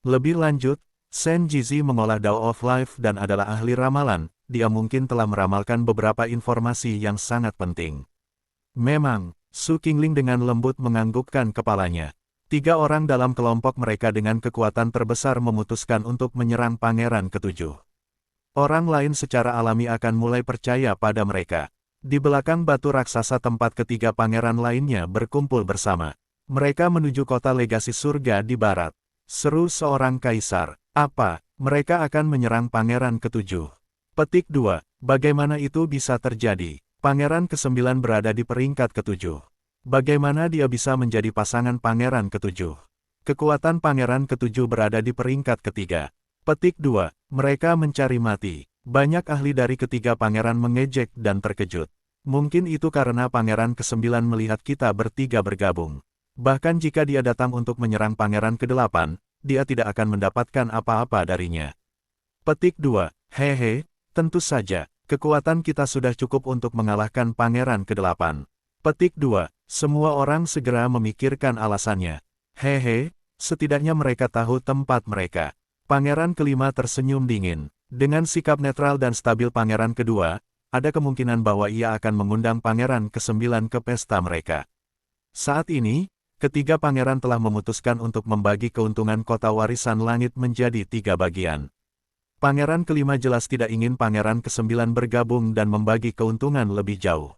Lebih lanjut, Shen Jizi mengolah Dao of Life dan adalah ahli ramalan, dia mungkin telah meramalkan beberapa informasi yang sangat penting. Memang, Su Qingling dengan lembut menganggukkan kepalanya. 3 orang dalam kelompok mereka dengan kekuatan terbesar memutuskan untuk menyerang Pangeran ke-7. Orang lain secara alami akan mulai percaya pada mereka. Di belakang batu raksasa tempat ketiga pangeran lainnya berkumpul bersama. Mereka menuju kota legasi surga di barat. Seru seorang kaisar. Apa? Mereka akan menyerang Pangeran ke-7. Petik 2. Bagaimana itu bisa terjadi? Pangeran ke-9 berada di peringkat ke-7. Bagaimana dia bisa menjadi pasangan Pangeran ke-7? Kekuatan Pangeran ke-7 berada di peringkat ketiga. Petik 2. Mereka mencari mati. Banyak ahli dari ketiga pangeran mengejek dan terkejut. Mungkin itu karena Pangeran ke-9 melihat kita bertiga bergabung. Bahkan jika dia datang untuk menyerang Pangeran ke-8, dia tidak akan mendapatkan apa-apa darinya. Petik 2. Hehe, tentu saja, kekuatan kita sudah cukup untuk mengalahkan Pangeran ke-8. Petik 2. Semua orang segera memikirkan alasannya. Hehe, setidaknya mereka tahu tempat mereka. Pangeran ke-5 tersenyum dingin. Dengan sikap netral dan stabil Pangeran ke-2, ada kemungkinan bahwa ia akan mengundang Pangeran ke-9 ke pesta mereka. Saat ini, ketiga pangeran telah memutuskan untuk membagi keuntungan kota warisan langit menjadi 3 bagian. Pangeran ke-5 jelas tidak ingin Pangeran ke-9 bergabung dan membagi keuntungan lebih jauh.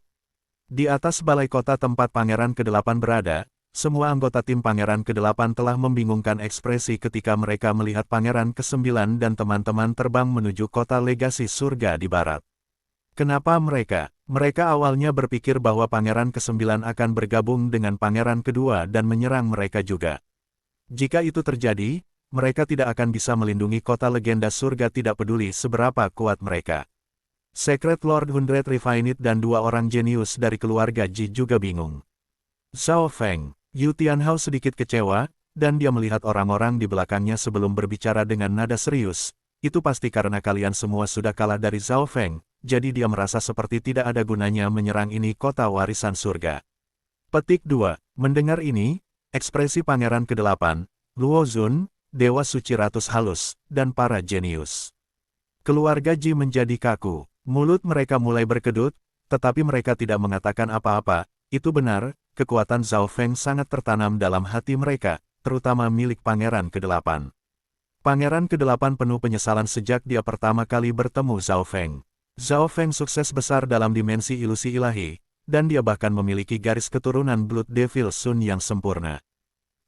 Di atas balai kota tempat Pangeran ke-8 berada, semua anggota tim Pangeran ke-8 telah membingungkan ekspresi ketika mereka melihat Pangeran ke-9 dan teman-teman terbang menuju kota legasi surga di barat. Kenapa mereka? Mereka awalnya berpikir bahwa Pangeran ke-9 akan bergabung dengan Pangeran ke-2 dan menyerang mereka juga. Jika itu terjadi, mereka tidak akan bisa melindungi kota legenda surga tidak peduli seberapa kuat mereka. Secret Lord Hundred Refined dan 2 orang jenius dari keluarga Ji juga bingung. Zhao Feng, Yu Tianhao sedikit kecewa, dan dia melihat orang-orang di belakangnya sebelum berbicara dengan nada serius. Itu pasti karena kalian semua sudah kalah dari Zhao Feng. Jadi dia merasa seperti tidak ada gunanya menyerang ini kota warisan surga. Petik 2. Mendengar ini, ekspresi Pangeran ke-8, Luo Zun, Dewa Suci Ratus Halus, dan para jenius keluarga Ji menjadi kaku. Mulut mereka mulai berkedut, tetapi mereka tidak mengatakan apa-apa. Itu benar, kekuatan Zhao Feng sangat tertanam dalam hati mereka, terutama milik Pangeran ke-8. Pangeran ke-8 penuh penyesalan sejak dia pertama kali bertemu Zhao Feng. Zhao Feng sukses besar dalam dimensi ilusi ilahi, dan dia bahkan memiliki garis keturunan Blood Devil Sun yang sempurna.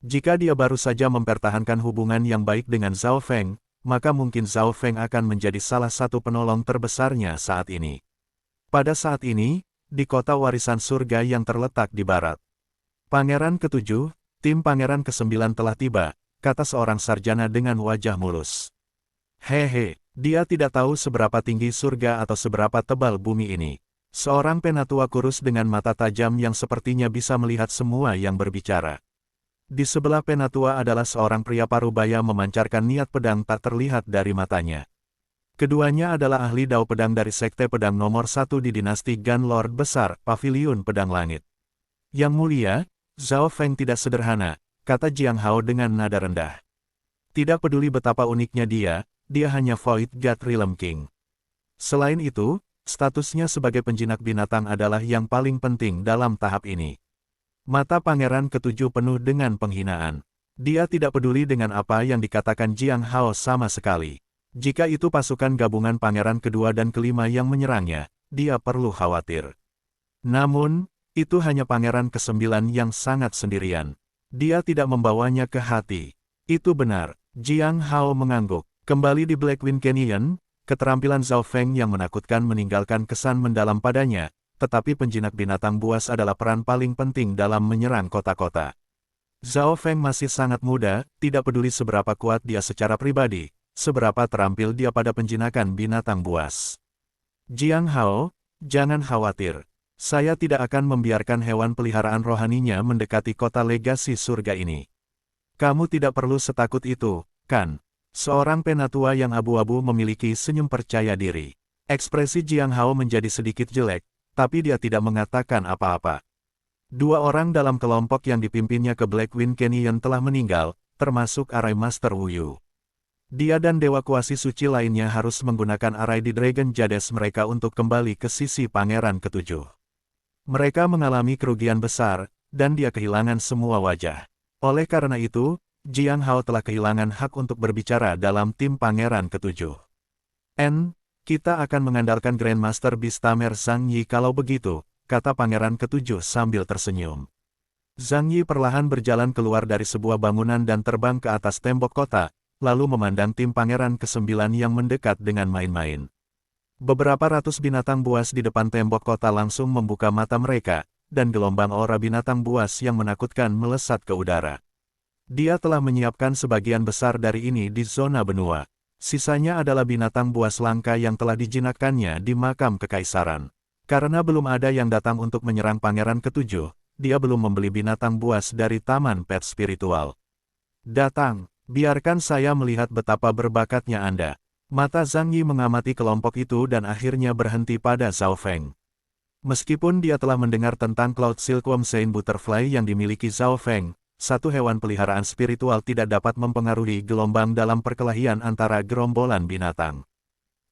Jika dia baru saja mempertahankan hubungan yang baik dengan Zhao Feng, maka mungkin Zhao Feng akan menjadi salah satu penolong terbesarnya saat ini. Pada saat ini, di kota warisan surga yang terletak di barat. Pangeran ke-7, tim Pangeran ke-9 telah tiba, kata seorang sarjana dengan wajah mulus. Hehe. Dia tidak tahu seberapa tinggi surga atau seberapa tebal bumi ini. Seorang penatua kurus dengan mata tajam yang sepertinya bisa melihat semua yang berbicara. Di sebelah penatua adalah seorang pria parubaya memancarkan niat pedang tak terlihat dari matanya. Keduanya adalah ahli dao pedang dari Sekte Pedang nomor 1 di dinasti Gan Lord Besar, Paviliun Pedang Langit. Yang mulia, Zhao Feng tidak sederhana, kata Jiang Hao dengan nada rendah. Tidak peduli betapa uniknya dia hanya Void God Realm King. Selain itu, statusnya sebagai penjinak binatang adalah yang paling penting dalam tahap ini. Mata Pangeran Ketujuh penuh dengan penghinaan. Dia tidak peduli dengan apa yang dikatakan Jiang Hao sama sekali. Jika itu pasukan gabungan Pangeran Kedua dan Kelima yang menyerangnya, dia perlu khawatir. Namun, itu hanya Pangeran Ke-9 yang sangat sendirian. Dia tidak membawanya ke hati. Itu benar, Jiang Hao mengangguk. Kembali di Blackwind Canyon, keterampilan Zhao Feng yang menakutkan meninggalkan kesan mendalam padanya, tetapi penjinak binatang buas adalah peran paling penting dalam menyerang kota-kota. Zhao Feng masih sangat muda, tidak peduli seberapa kuat dia secara pribadi, seberapa terampil dia pada penjinakan binatang buas. Jiang Hao, jangan khawatir. Saya tidak akan membiarkan hewan peliharaan rohaninya mendekati kota legasi surga ini. Kamu tidak perlu setakut itu, kan? Seorang penatua yang abu-abu memiliki senyum percaya diri. Ekspresi Jiang Hao menjadi sedikit jelek, tapi dia tidak mengatakan apa-apa. Dua orang dalam kelompok yang dipimpinnya ke Blackwind Canyon telah meninggal, termasuk arai Master Wu Yu. Dia dan Dewa Kuasi Suci lainnya harus menggunakan arai di Dragon Jades mereka untuk kembali ke sisi Pangeran Ketujuh. Mereka mengalami kerugian besar, dan dia kehilangan semua wajah. Oleh karena itu, Jiang Hao telah kehilangan hak untuk berbicara dalam tim Pangeran Ketujuh. Kita akan mengandalkan Grandmaster Bistamer Zhang Yi kalau begitu, kata Pangeran Ketujuh sambil tersenyum. Zhang Yi perlahan berjalan keluar dari sebuah bangunan dan terbang ke atas tembok kota, lalu memandang tim Pangeran Ke-9 yang mendekat dengan main-main. Beberapa ratus binatang buas di depan tembok kota langsung membuka mata mereka, dan gelombang aura binatang buas yang menakutkan melesat ke udara. Dia telah menyiapkan sebagian besar dari ini di zona benua. Sisanya adalah binatang buas langka yang telah dijinakkannya di makam kekaisaran. Karena belum ada yang datang untuk menyerang Pangeran Ketujuh, dia belum membeli binatang buas dari Taman Pet Spiritual. Datang. Biarkan saya melihat betapa berbakatnya Anda. Mata Zhang Yi mengamati kelompok itu dan akhirnya berhenti pada Zhao Feng. Meskipun dia telah mendengar tentang Cloud Silkworm Saint Butterfly yang dimiliki Zhao Feng, satu hewan peliharaan spiritual tidak dapat mempengaruhi gelombang dalam perkelahian antara gerombolan binatang.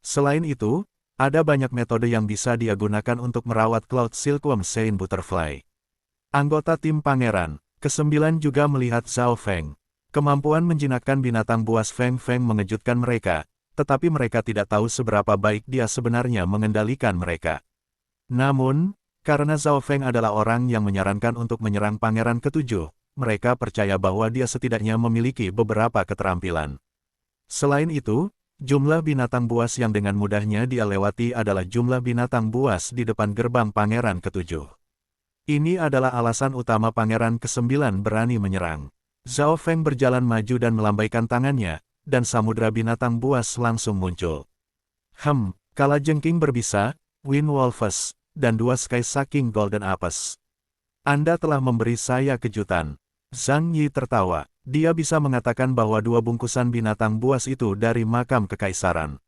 Selain itu, ada banyak metode yang bisa dia gunakan untuk merawat Cloud Silkworm Saint Butterfly. Anggota tim Pangeran Ke-9 juga melihat Zhao Feng. Kemampuan menjinakkan binatang buas Feng Feng mengejutkan mereka, tetapi mereka tidak tahu seberapa baik dia sebenarnya mengendalikan mereka. Namun, karena Zhao Feng adalah orang yang menyarankan untuk menyerang Pangeran Ketujuh, mereka percaya bahwa dia setidaknya memiliki beberapa keterampilan. Selain itu, jumlah binatang buas yang dengan mudahnya dia lewati adalah jumlah binatang buas di depan gerbang Pangeran Ketujuh. Ini adalah alasan utama Pangeran Ke-9 berani menyerang. Zhao Feng berjalan maju dan melambaikan tangannya, dan samudra binatang buas langsung muncul. Kalajengking berbisa, Wind Wolves, dan 2 Sky Sucking Golden Apes. Anda telah memberi saya kejutan. Zhang Yi tertawa. Dia bisa mengatakan bahwa 2 bungkusan binatang buas itu dari makam kekaisaran.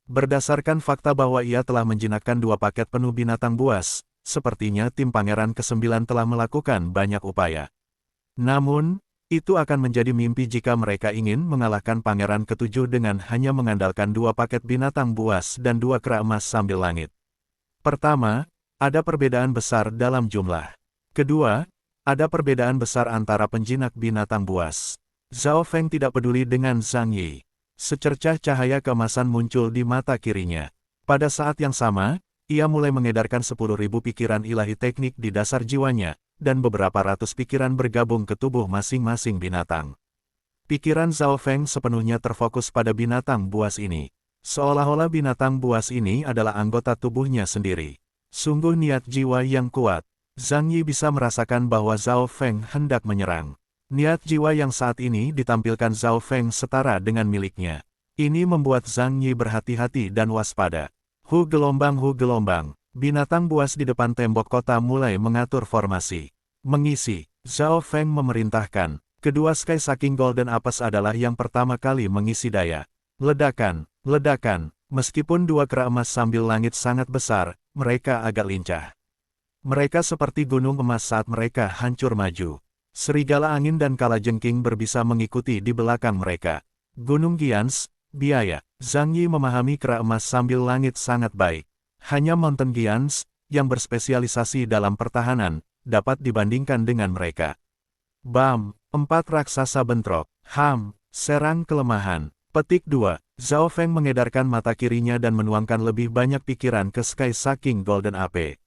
Berdasarkan fakta bahwa ia telah menjinakkan 2 paket penuh binatang buas, sepertinya tim Pangeran Ke-9 telah melakukan banyak upaya. Namun, itu akan menjadi mimpi jika mereka ingin mengalahkan Pangeran Ke-7 dengan hanya mengandalkan 2 paket binatang buas dan 2 kera emas sambil langit. Pertama, ada perbedaan besar dalam jumlah. Kedua, ada perbedaan besar antara penjinak binatang buas. Zhao Feng tidak peduli dengan Zhang Yi. Secercah cahaya keemasan muncul di mata kirinya. Pada saat yang sama, ia mulai mengedarkan 10.000 pikiran ilahi teknik di dasar jiwanya, dan beberapa ratus pikiran bergabung ke tubuh masing-masing binatang. Pikiran Zhao Feng sepenuhnya terfokus pada binatang buas ini. Seolah-olah binatang buas ini adalah anggota tubuhnya sendiri. Sungguh niat jiwa yang kuat. Zhang Yi bisa merasakan bahwa Zhao Feng hendak menyerang. Niat jiwa yang saat ini ditampilkan Zhao Feng setara dengan miliknya. Ini membuat Zhang Yi berhati-hati dan waspada. Hu gelombang. Binatang buas di depan tembok kota mulai mengatur formasi. Mengisi. Zhao Feng memerintahkan. Kedua Sky Sucking Golden Apes adalah yang pertama kali mengisi daya. Ledakan. Meskipun dua kera emas sambil langit sangat besar, mereka agak lincah. Mereka seperti gunung emas saat mereka hancur maju. Serigala angin dan kalajengking berbisa mengikuti di belakang mereka. Gunung Giants, biaya. Zhang Yi memahami kera emas sambil langit sangat baik. Hanya Mountain Giants, yang berspesialisasi dalam pertahanan, dapat dibandingkan dengan mereka. Bam! 4 raksasa bentrok. Serang kelemahan. Petik 2. Zhao Feng mengedarkan mata kirinya dan menuangkan lebih banyak pikiran ke Sky Sucking Golden Ape.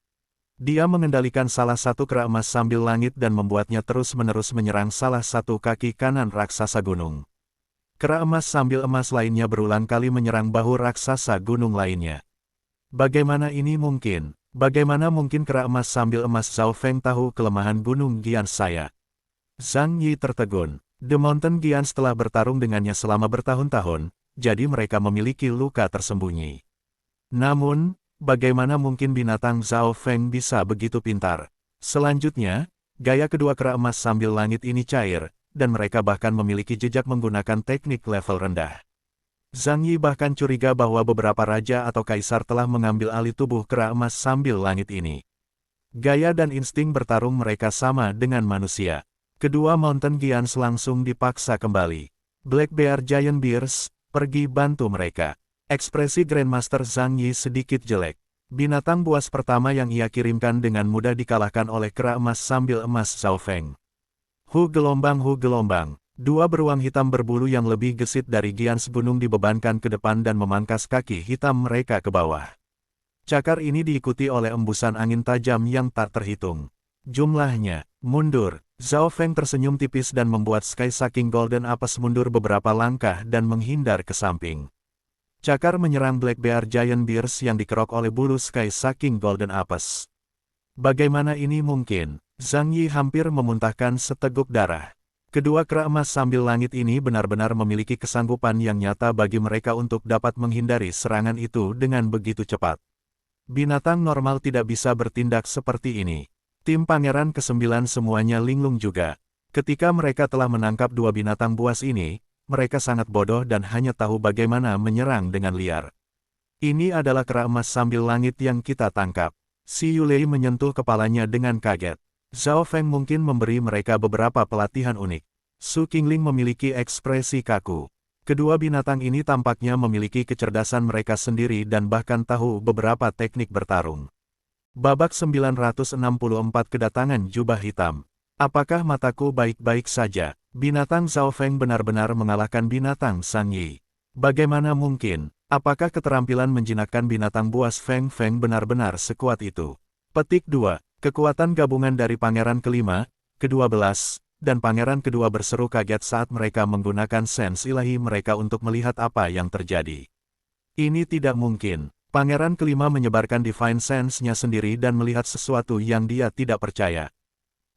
Dia mengendalikan salah satu kera emas sambil langit dan membuatnya terus-menerus menyerang salah satu kaki kanan raksasa gunung. Kera emas sambil emas lainnya berulang kali menyerang bahu raksasa gunung lainnya. Bagaimana ini mungkin? Bagaimana mungkin kera emas sambil emas Zhao Feng tahu kelemahan gunung Giants saya? Zhang Yi tertegun. The Mountain Giants telah bertarung dengannya selama bertahun-tahun, jadi mereka memiliki luka tersembunyi. Namun, bagaimana mungkin binatang Zhao Feng bisa begitu pintar? Selanjutnya, gaya kedua kera emas sambil langit ini cair, dan mereka bahkan memiliki jejak menggunakan teknik level rendah. Zhang Yi bahkan curiga bahwa beberapa raja atau kaisar telah mengambil alih tubuh kera emas sambil langit ini. Gaya dan insting bertarung mereka sama dengan manusia. Kedua Mountain Giants langsung dipaksa kembali. Black Bear Giant Bears, pergi bantu mereka. Ekspresi Grandmaster Zhang Yi sedikit jelek. Binatang buas pertama yang ia kirimkan dengan mudah dikalahkan oleh kera emas sambil emas Zhao Feng. Hu gelombang. Dua beruang hitam berbulu yang lebih gesit dari Giants gunung dibebankan ke depan dan memangkas kaki hitam mereka ke bawah. Cakar ini diikuti oleh embusan angin tajam yang tak terhitung. Jumlahnya, mundur. Zhao Feng tersenyum tipis dan membuat Sky Sucking Golden Apes mundur beberapa langkah dan menghindar ke samping. Cakar menyerang Black Bear Giant Bears yang dikerok oleh bulu Sky Sucking Golden Apes. Bagaimana ini mungkin? Zhang Yi hampir memuntahkan seteguk darah. Kedua kera emas sambil langit ini benar-benar memiliki kesanggupan yang nyata bagi mereka untuk dapat menghindari serangan itu dengan begitu cepat. Binatang normal tidak bisa bertindak seperti ini. Tim Pangeran ke-9 semuanya linglung juga. Ketika mereka telah menangkap dua binatang buas ini, mereka sangat bodoh dan hanya tahu bagaimana menyerang dengan liar. Ini adalah kera emas sambil langit yang kita tangkap. Si Yulei menyentuh kepalanya dengan kaget. Zhao Feng mungkin memberi mereka beberapa pelatihan unik. Su Qingling memiliki ekspresi kaku. Kedua binatang ini tampaknya memiliki kecerdasan mereka sendiri dan bahkan tahu beberapa teknik bertarung. Babak 964 kedatangan jubah hitam. Apakah mataku baik-baik saja? Binatang Zhao Feng benar-benar mengalahkan binatang Zhang Yi. Bagaimana mungkin? Apakah keterampilan menjinakkan binatang buas Feng Feng benar-benar sekuat itu? Petik 2. Kekuatan gabungan dari Pangeran kelima, ke-12, dan Pangeran kedua berseru kaget saat mereka menggunakan sens ilahi mereka untuk melihat apa yang terjadi. Ini tidak mungkin. Pangeran kelima menyebarkan Divine Sense-nya sendiri dan melihat sesuatu yang dia tidak percaya.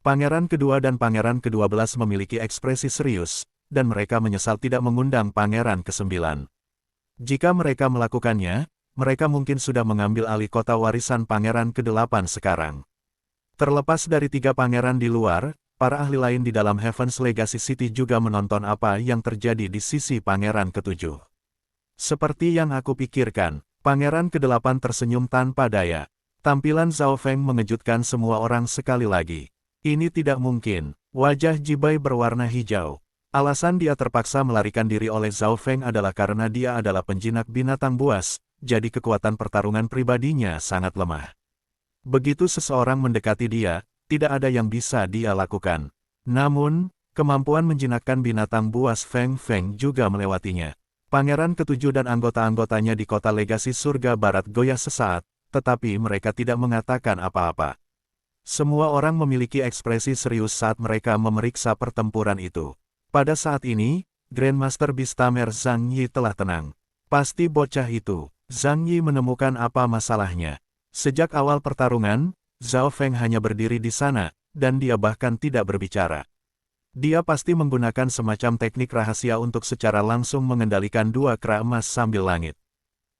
Pangeran kedua dan Pangeran ke-12 memiliki ekspresi serius, dan mereka menyesal tidak mengundang Pangeran ke-9. Jika mereka melakukannya, mereka mungkin sudah mengambil alih kota warisan Pangeran ke-8 sekarang. Terlepas dari tiga pangeran di luar, para ahli lain di dalam Heaven's Legacy City juga menonton apa yang terjadi di sisi Pangeran ke-7. Seperti yang aku pikirkan, Pangeran ke-8 tersenyum tanpa daya. Tampilan Zhao Feng mengejutkan semua orang sekali lagi. Ini tidak mungkin. Wajah Jibai berwarna hijau. Alasan dia terpaksa melarikan diri oleh Zhao Feng adalah karena dia adalah penjinak binatang buas, jadi kekuatan pertarungan pribadinya sangat lemah. Begitu seseorang mendekati dia, tidak ada yang bisa dia lakukan. Namun, kemampuan menjinakkan binatang buas Feng Feng juga melewatinya. Pangeran ke-7 dan anggota-anggotanya di kota legasi surga barat goyah sesaat, tetapi mereka tidak mengatakan apa-apa. Semua orang memiliki ekspresi serius saat mereka memeriksa pertempuran itu. Pada saat ini, Grandmaster Bistamer Zhang Yi telah tenang. Pasti bocah itu. Zhang Yi menemukan apa masalahnya. Sejak awal pertarungan, Zhao Feng hanya berdiri di sana, dan dia bahkan tidak berbicara. Dia pasti menggunakan semacam teknik rahasia untuk secara langsung mengendalikan dua kera emas sambil langit.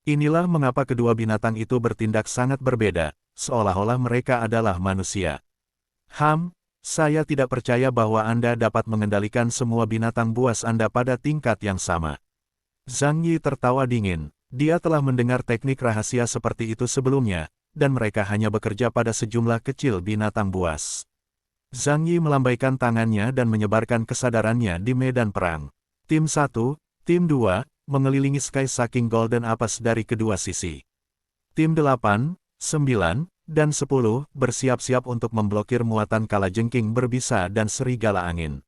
Inilah mengapa kedua binatang itu bertindak sangat berbeda, seolah-olah mereka adalah manusia. Saya tidak percaya bahwa Anda dapat mengendalikan semua binatang buas Anda pada tingkat yang sama. Zhang Yi tertawa dingin. Dia telah mendengar teknik rahasia seperti itu sebelumnya, dan mereka hanya bekerja pada sejumlah kecil binatang buas. Zhang Yi melambaikan tangannya dan menyebarkan kesadarannya di medan perang. Tim 1, Tim 2, mengelilingi Sky Sucking Golden Apes dari kedua sisi. Tim 8, 9, dan 10 bersiap-siap untuk memblokir muatan kalajengking berbisa dan serigala angin.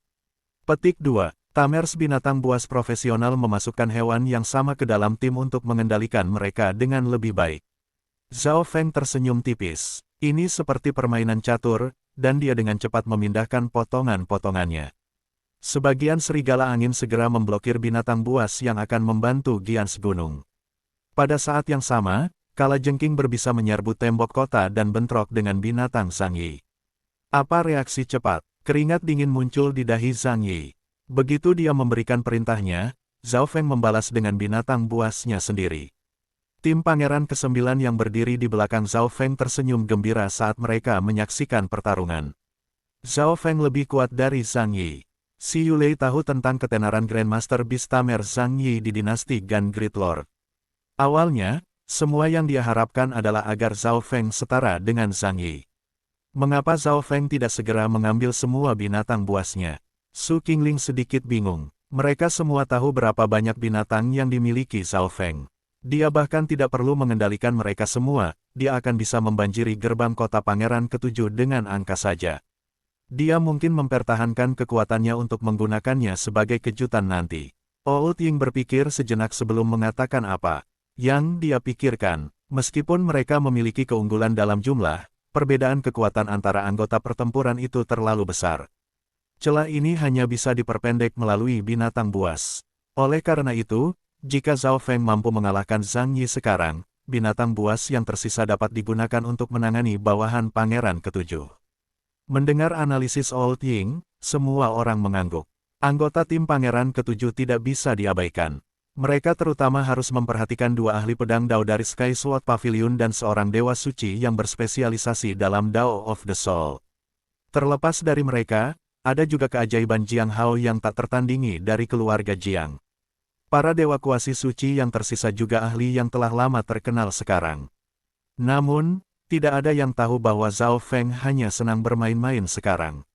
Petik 2. Tamers binatang buas profesional memasukkan hewan yang sama ke dalam tim untuk mengendalikan mereka dengan lebih baik. Zhao Feng tersenyum tipis. Ini seperti permainan catur, dan dia dengan cepat memindahkan potongan-potongannya. Sebagian serigala angin segera memblokir binatang buas yang akan membantu Giants Gunung. Pada saat yang sama, kalajengking berbisa menyerbu tembok kota dan bentrok dengan binatang Zhang Yi. Apa reaksi cepat? Keringat dingin muncul di dahi Zhang Yi. Begitu dia memberikan perintahnya, Zhao Feng membalas dengan binatang buasnya sendiri. Tim Pangeran ke-9 yang berdiri di belakang Zhao Feng tersenyum gembira saat mereka menyaksikan pertarungan. Zhao Feng lebih kuat dari Zhang Yi. Si Yulei tahu tentang ketenaran Grandmaster Beast Tamer Zhang Yi di dinasti Gan Great Lord. Awalnya, semua yang dia harapkan adalah agar Zhao Feng setara dengan Zhang Yi. Mengapa Zhao Feng tidak segera mengambil semua binatang buasnya? Su Qingling sedikit bingung. Mereka semua tahu berapa banyak binatang yang dimiliki Zhao Feng. Dia bahkan tidak perlu mengendalikan mereka semua, dia akan bisa membanjiri gerbang kota Pangeran ke-7 dengan angka saja. Dia mungkin mempertahankan kekuatannya untuk menggunakannya sebagai kejutan nanti. Old Ying berpikir sejenak sebelum mengatakan apa yang dia pikirkan. Meskipun mereka memiliki keunggulan dalam jumlah, perbedaan kekuatan antara anggota pertempuran itu terlalu besar. Celah ini hanya bisa diperpendek melalui binatang buas. Oleh karena itu, jika Zhao Feng mampu mengalahkan Zhang Yi sekarang, binatang buas yang tersisa dapat digunakan untuk menangani bawahan Pangeran ke-7. Mendengar analisis Old Ying, semua orang mengangguk. Anggota tim Pangeran ke-7 tidak bisa diabaikan. Mereka terutama harus memperhatikan dua ahli pedang Dao dari Sky Sword Pavilion dan seorang dewa suci yang berspesialisasi dalam Dao of the Soul. Terlepas dari mereka, ada juga keajaiban Jiang Hao yang tak tertandingi dari keluarga Jiang. Para dewa kuasi suci yang tersisa juga ahli yang telah lama terkenal sekarang. Namun, tidak ada yang tahu bahwa Zhao Feng hanya senang bermain-main sekarang.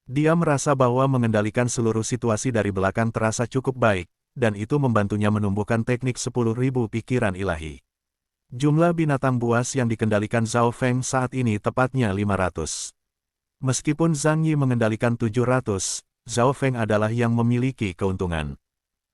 Dia merasa bahwa mengendalikan seluruh situasi dari belakang terasa cukup baik, dan itu membantunya menumbuhkan teknik 10.000 pikiran ilahi. Jumlah binatang buas yang dikendalikan Zhao Feng saat ini tepatnya 500. Meskipun Zhang Yi mengendalikan 700, Zhao Feng adalah yang memiliki keuntungan.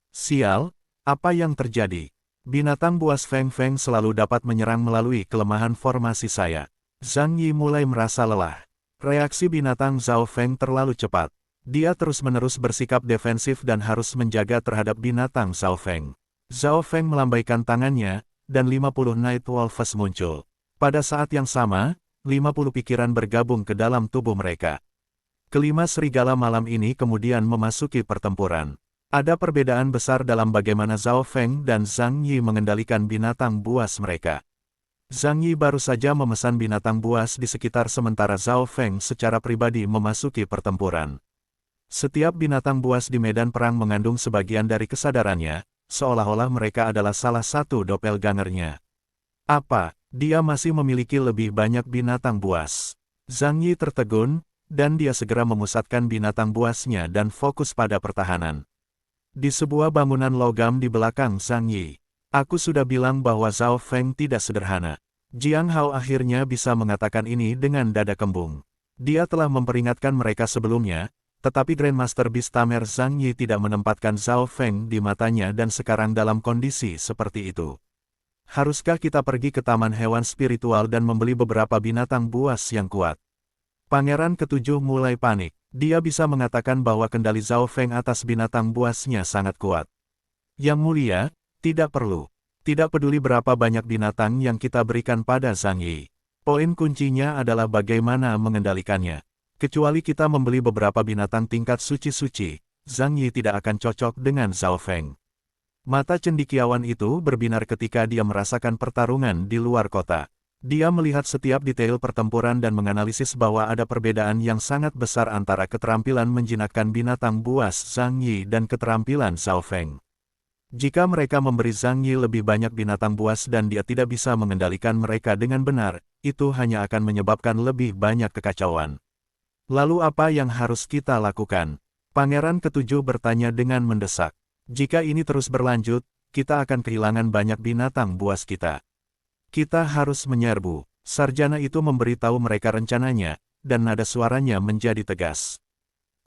Sial, apa yang terjadi? Binatang buas Feng Feng selalu dapat menyerang melalui kelemahan formasi saya. Zhang Yi mulai merasa lelah. Reaksi binatang Zhao Feng terlalu cepat. Dia terus-menerus bersikap defensif dan harus menjaga terhadap binatang Zhao Feng. Zhao Feng melambaikan tangannya, dan 50 Night Wolves muncul. Pada saat yang sama, 50 pikiran bergabung ke dalam tubuh mereka. Kelima serigala malam ini kemudian memasuki pertempuran. Ada perbedaan besar dalam bagaimana Zhao Feng dan Zhang Yi mengendalikan binatang buas mereka. Zhang Yi baru saja memesan binatang buas di sekitar sementara Zhao Feng secara pribadi memasuki pertempuran. Setiap binatang buas di medan perang mengandung sebagian dari kesadarannya, seolah-olah mereka adalah salah satu doppelgangernya. Apa? Dia masih memiliki lebih banyak binatang buas. Zhang Yi tertegun, dan dia segera memusatkan binatang buasnya dan fokus pada pertahanan. Di sebuah bangunan logam di belakang Zhang Yi. Aku sudah bilang bahwa Zhao Feng tidak sederhana. Jiang Hao akhirnya bisa mengatakan ini dengan dada kembung. Dia telah memperingatkan mereka sebelumnya, tetapi Grandmaster Beast Tamer Zhang Yi tidak menempatkan Zhao Feng di matanya dan sekarang dalam kondisi seperti itu. Haruskah kita pergi ke taman hewan spiritual dan membeli beberapa binatang buas yang kuat? Pangeran ke-7 mulai panik. Dia bisa mengatakan bahwa kendali Zhao Feng atas binatang buasnya sangat kuat. Yang mulia, tidak perlu. Tidak peduli berapa banyak binatang yang kita berikan pada Zhang Yi. Poin kuncinya adalah bagaimana mengendalikannya. Kecuali kita membeli beberapa binatang tingkat suci-suci, Zhang Yi tidak akan cocok dengan Zhao Feng. Mata cendekiawan itu berbinar ketika dia merasakan pertarungan di luar kota. Dia melihat setiap detail pertempuran dan menganalisis bahwa ada perbedaan yang sangat besar antara keterampilan menjinakkan binatang buas Zhang Yi dan keterampilan Zhao Feng. Jika mereka memberi Zhang Yi lebih banyak binatang buas dan dia tidak bisa mengendalikan mereka dengan benar, itu hanya akan menyebabkan lebih banyak kekacauan. Lalu apa yang harus kita lakukan? Pangeran ketujuh bertanya dengan mendesak. Jika ini terus berlanjut, kita akan kehilangan banyak binatang buas kita. Kita harus menyerbu. Sarjana itu memberitahu mereka rencananya, dan nada suaranya menjadi tegas.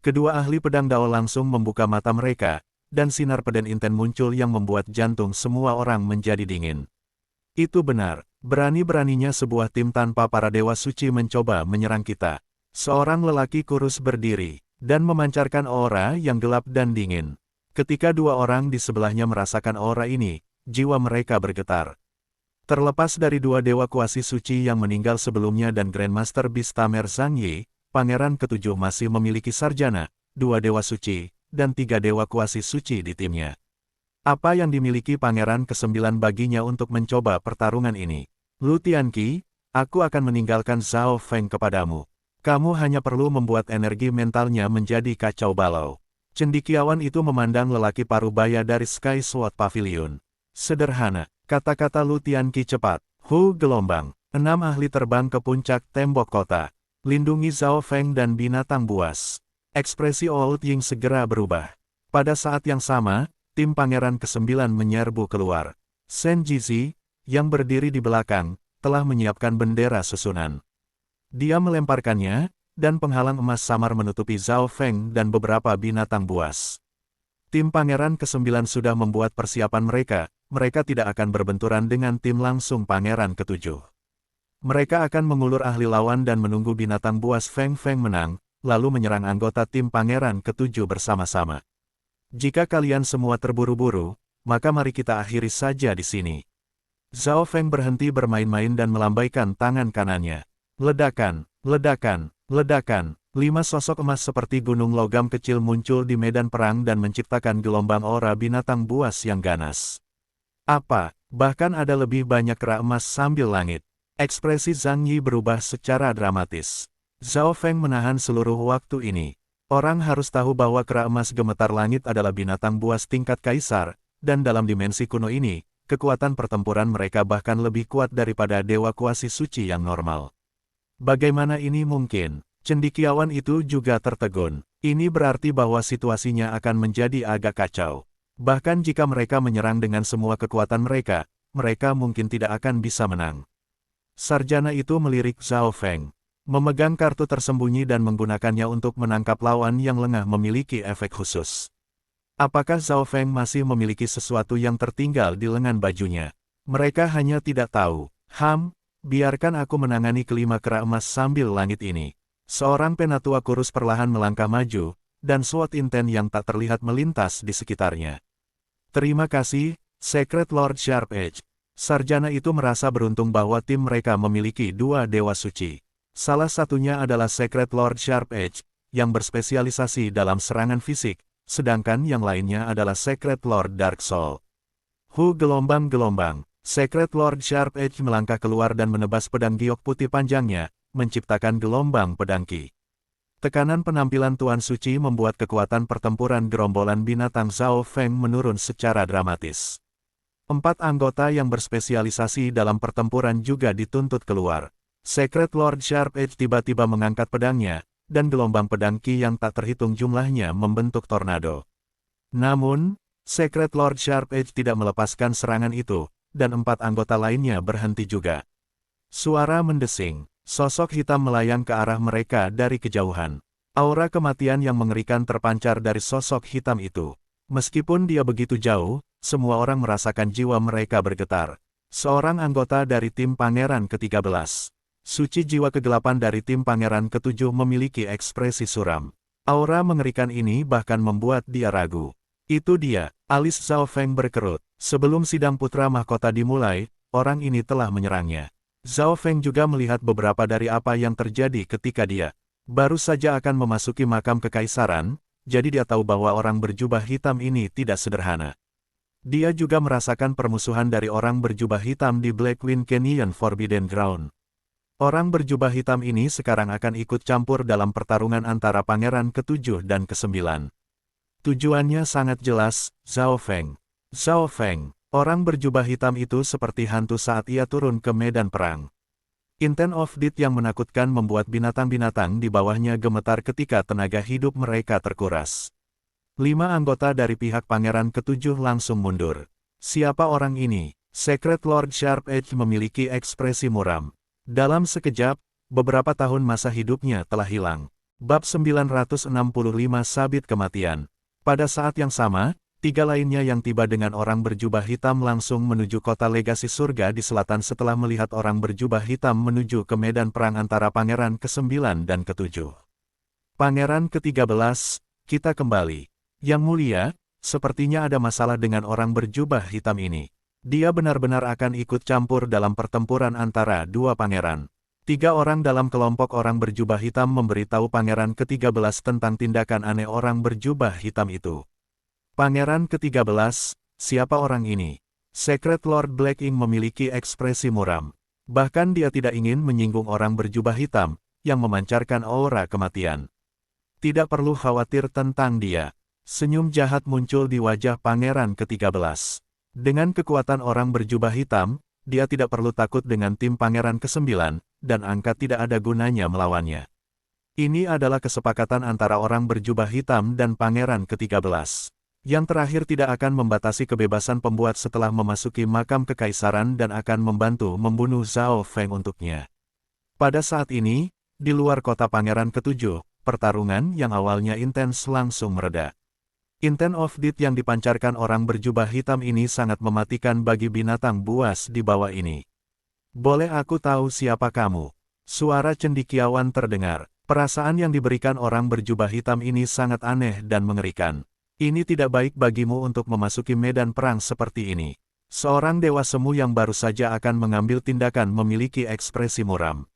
Kedua ahli pedang Dao langsung membuka mata mereka, dan sinar pedang inten muncul yang membuat jantung semua orang menjadi dingin. Itu benar, berani-beraninya sebuah tim tanpa para dewa suci mencoba menyerang kita. Seorang lelaki kurus berdiri, dan memancarkan aura yang gelap dan dingin. Ketika dua orang di sebelahnya merasakan aura ini, jiwa mereka bergetar. Terlepas dari dua dewa kuasi suci yang meninggal sebelumnya dan Grandmaster Beast Tamer Zhang Yi, Pangeran ketujuh masih memiliki sarjana, dua dewa suci, dan tiga dewa kuasi suci di timnya. Apa yang dimiliki Pangeran ke-9 baginya untuk mencoba pertarungan ini? Lu Tianqi, aku akan meninggalkan Zhao Feng kepadamu. Kamu hanya perlu membuat energi mentalnya menjadi kacau balau. Cendekiawan itu memandang lelaki parubaya dari Sky Sword Pavilion. Sederhana, kata-kata Lu Tianqi cepat. Hu gelombang. 6 ahli terbang ke puncak tembok kota. Lindungi Zhao Feng dan binatang buas. Ekspresi Old Ying segera berubah. Pada saat yang sama, tim Pangeran ke-9 menyerbu keluar. Shen Jizi, yang berdiri di belakang, telah menyiapkan bendera susunan. Dia melemparkannya, dan penghalang emas samar menutupi Zhao Feng dan beberapa binatang buas. Tim Pangeran ke-9 sudah membuat persiapan mereka tidak akan berbenturan dengan tim langsung Pangeran ke-7. Mereka akan mengulur ahli lawan dan menunggu binatang buas Feng Feng menang, lalu menyerang anggota tim Pangeran ke-7 bersama-sama. Jika kalian semua terburu-buru, maka mari kita akhiri saja di sini. Zhao Feng berhenti bermain-main dan melambaikan tangan kanannya. Ledakan, ledakan, ledakan. 5 sosok emas seperti gunung logam kecil muncul di medan perang dan menciptakan gelombang aura binatang buas yang ganas. Apa, bahkan ada lebih banyak kera emas sambil langit. Ekspresi Zhang Yi berubah secara dramatis. Zhao Feng menahan seluruh waktu ini. Orang harus tahu bahwa kera emas gemetar langit adalah binatang buas tingkat kaisar, dan dalam dimensi kuno ini, kekuatan pertempuran mereka bahkan lebih kuat daripada dewa kuasi suci yang normal. Bagaimana ini mungkin? Cendekiawan itu juga tertegun. Ini berarti bahwa situasinya akan menjadi agak kacau. Bahkan jika mereka menyerang dengan semua kekuatan mereka mungkin tidak akan bisa menang. Sarjana itu melirik Zhao Feng. Memegang kartu tersembunyi dan menggunakannya untuk menangkap lawan yang lengah memiliki efek khusus. Apakah Zhao Feng masih memiliki sesuatu yang tertinggal di lengan bajunya? Mereka hanya tidak tahu. Biarkan aku menangani kelima kera emas sambil langit ini. Seorang penatua kurus perlahan melangkah maju, dan SWAT inten yang tak terlihat melintas di sekitarnya. Terima kasih, Secret Lord Sharp Edge. Sarjana itu merasa beruntung bahwa tim mereka memiliki dua dewa suci. Salah satunya adalah Secret Lord Sharp Edge, yang berspesialisasi dalam serangan fisik, sedangkan yang lainnya adalah Secret Lord Dark Soul. Hu gelombang-gelombang. Secret Lord Sharp Edge melangkah keluar dan menebas pedang giok putih panjangnya, menciptakan gelombang pedang Qi. Tekanan penampilan Tuan Suci membuat kekuatan pertempuran gerombolan binatang Zhao Feng menurun secara dramatis. 4 anggota yang berspesialisasi dalam pertempuran juga dituntut keluar. Secret Lord Sharp Edge tiba-tiba mengangkat pedangnya, dan gelombang pedang Qi yang tak terhitung jumlahnya membentuk tornado. Namun, Secret Lord Sharp Edge tidak melepaskan serangan itu, dan 4 anggota lainnya berhenti juga. Suara mendesing. Sosok hitam melayang ke arah mereka dari kejauhan. Aura kematian yang mengerikan terpancar dari sosok hitam itu. Meskipun dia begitu jauh, semua orang merasakan jiwa mereka bergetar. Seorang anggota dari tim Pangeran ke-13. Suci jiwa kegelapan dari tim Pangeran ke-7 memiliki ekspresi suram. Aura mengerikan ini bahkan membuat dia ragu. Itu dia, alis Zhao Feng berkerut. Sebelum sidang putra mahkota dimulai, orang ini telah menyerangnya. Zhao Feng juga melihat beberapa dari apa yang terjadi ketika dia baru saja akan memasuki makam kekaisaran, jadi dia tahu bahwa orang berjubah hitam ini tidak sederhana. Dia juga merasakan permusuhan dari orang berjubah hitam di Black Wind Canyon Forbidden Ground. Orang berjubah hitam ini sekarang akan ikut campur dalam pertarungan antara Pangeran ke-7 dan ke-9. Tujuannya sangat jelas, Zhao Feng. Zhao Feng, orang berjubah hitam itu seperti hantu saat ia turun ke medan perang. Intent of Death yang menakutkan membuat binatang-binatang di bawahnya gemetar ketika tenaga hidup mereka terkuras. 5 anggota dari pihak Pangeran Ketujuh langsung mundur. Siapa orang ini? Secret Lord Sharp Edge memiliki ekspresi muram. Dalam sekejap, beberapa tahun masa hidupnya telah hilang. Bab 965 Sabit Kematian. Pada saat yang sama, 3 lainnya yang tiba dengan orang berjubah hitam langsung menuju kota legasi surga di selatan setelah melihat orang berjubah hitam menuju ke medan perang antara Pangeran ke-9 dan ke-7. Pangeran ke-13, kita kembali. Yang mulia, sepertinya ada masalah dengan orang berjubah hitam ini. Dia benar-benar akan ikut campur dalam pertempuran antara dua pangeran. 3 orang dalam kelompok orang berjubah hitam memberitahu Pangeran ke-13 tentang tindakan aneh orang berjubah hitam itu. Pangeran ke-13, siapa orang ini? Secret Lord Black Ink memiliki ekspresi muram. Bahkan dia tidak ingin menyinggung orang berjubah hitam, yang memancarkan aura kematian. Tidak perlu khawatir tentang dia. Senyum jahat muncul di wajah Pangeran ke-13. Dengan kekuatan orang berjubah hitam, dia tidak perlu takut dengan tim Pangeran ke-9, dan angkat tidak ada gunanya melawannya. Ini adalah kesepakatan antara orang berjubah hitam dan Pangeran ke-13. Yang terakhir tidak akan membatasi kebebasan pembuat setelah memasuki makam kekaisaran dan akan membantu membunuh Zhao Feng untuknya. Pada saat ini, di luar kota Pangeran ke-7, pertarungan yang awalnya intens langsung mereda. Intent of Death yang dipancarkan orang berjubah hitam ini sangat mematikan bagi binatang buas di bawah ini. Boleh aku tahu siapa kamu? Suara cendekiawan terdengar. Perasaan yang diberikan orang berjubah hitam ini sangat aneh dan mengerikan. Ini tidak baik bagimu untuk memasuki medan perang seperti ini. Seorang dewa semu yang baru saja akan mengambil tindakan memiliki ekspresi muram.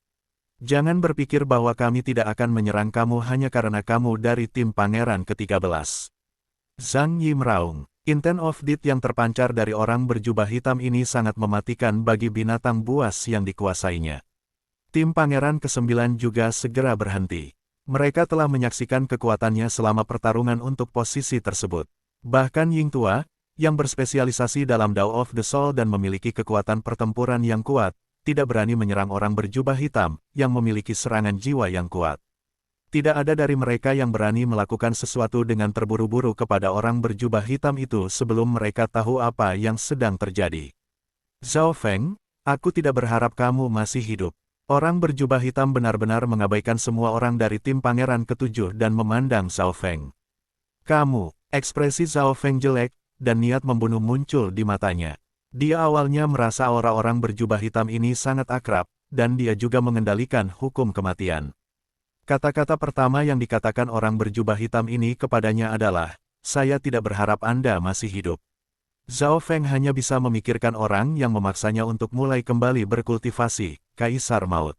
Jangan berpikir bahwa kami tidak akan menyerang kamu hanya karena kamu dari tim Pangeran ke-13. Zhang Yi meraung. Intent of Death yang terpancar dari orang berjubah hitam ini sangat mematikan bagi binatang buas yang dikuasainya. Tim Pangeran ke-9 juga segera berhenti. Mereka telah menyaksikan kekuatannya selama pertarungan untuk posisi tersebut. Bahkan Ying Tua, yang berspesialisasi dalam Dao of the Soul dan memiliki kekuatan pertempuran yang kuat, tidak berani menyerang orang berjubah hitam, yang memiliki serangan jiwa yang kuat. Tidak ada dari mereka yang berani melakukan sesuatu dengan terburu-buru kepada orang berjubah hitam itu sebelum mereka tahu apa yang sedang terjadi. Zhao Feng, aku tidak berharap kamu masih hidup. Orang berjubah hitam benar-benar mengabaikan semua orang dari tim Pangeran ke-7 dan memandang Zhao Feng. Kamu, ekspresi Zhao Feng jelek, dan niat membunuh muncul di matanya. Dia awalnya merasa aura orang berjubah hitam ini sangat akrab, dan dia juga mengendalikan hukum kematian. Kata-kata pertama yang dikatakan orang berjubah hitam ini kepadanya adalah, saya tidak berharap Anda masih hidup. Zhao Feng hanya bisa memikirkan orang yang memaksanya untuk mulai kembali berkultivasi, Kaisar Maut.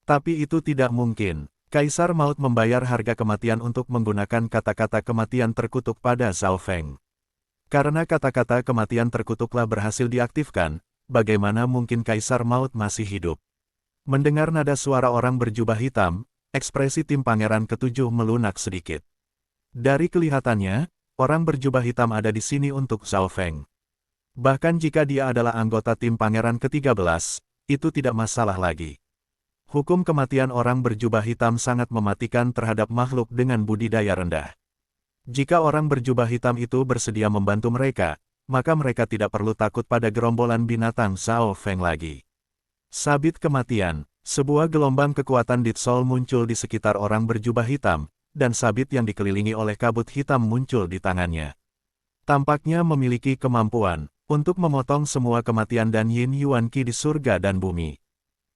Tapi itu tidak mungkin. Kaisar Maut membayar harga kematian untuk menggunakan kata-kata kematian terkutuk pada Zhao Feng. Karena kata-kata kematian terkutuklah berhasil diaktifkan, bagaimana mungkin Kaisar Maut masih hidup? Mendengar nada suara orang berjubah hitam, ekspresi tim Pangeran ke-7 melunak sedikit. Dari kelihatannya, orang berjubah hitam ada di sini untuk Zhao Feng. Bahkan jika dia adalah anggota tim Pangeran ke-13, itu tidak masalah lagi. Hukum kematian orang berjubah hitam sangat mematikan terhadap makhluk dengan budidaya rendah. Jika orang berjubah hitam itu bersedia membantu mereka, maka mereka tidak perlu takut pada gerombolan binatang Zhao Feng lagi. Sabit kematian. Sebuah gelombang kekuatan Dead Soul muncul di sekitar orang berjubah hitam, dan sabit yang dikelilingi oleh kabut hitam muncul di tangannya. Tampaknya memiliki kemampuan untuk memotong semua kematian dan Yin Yuan Qi di surga dan bumi.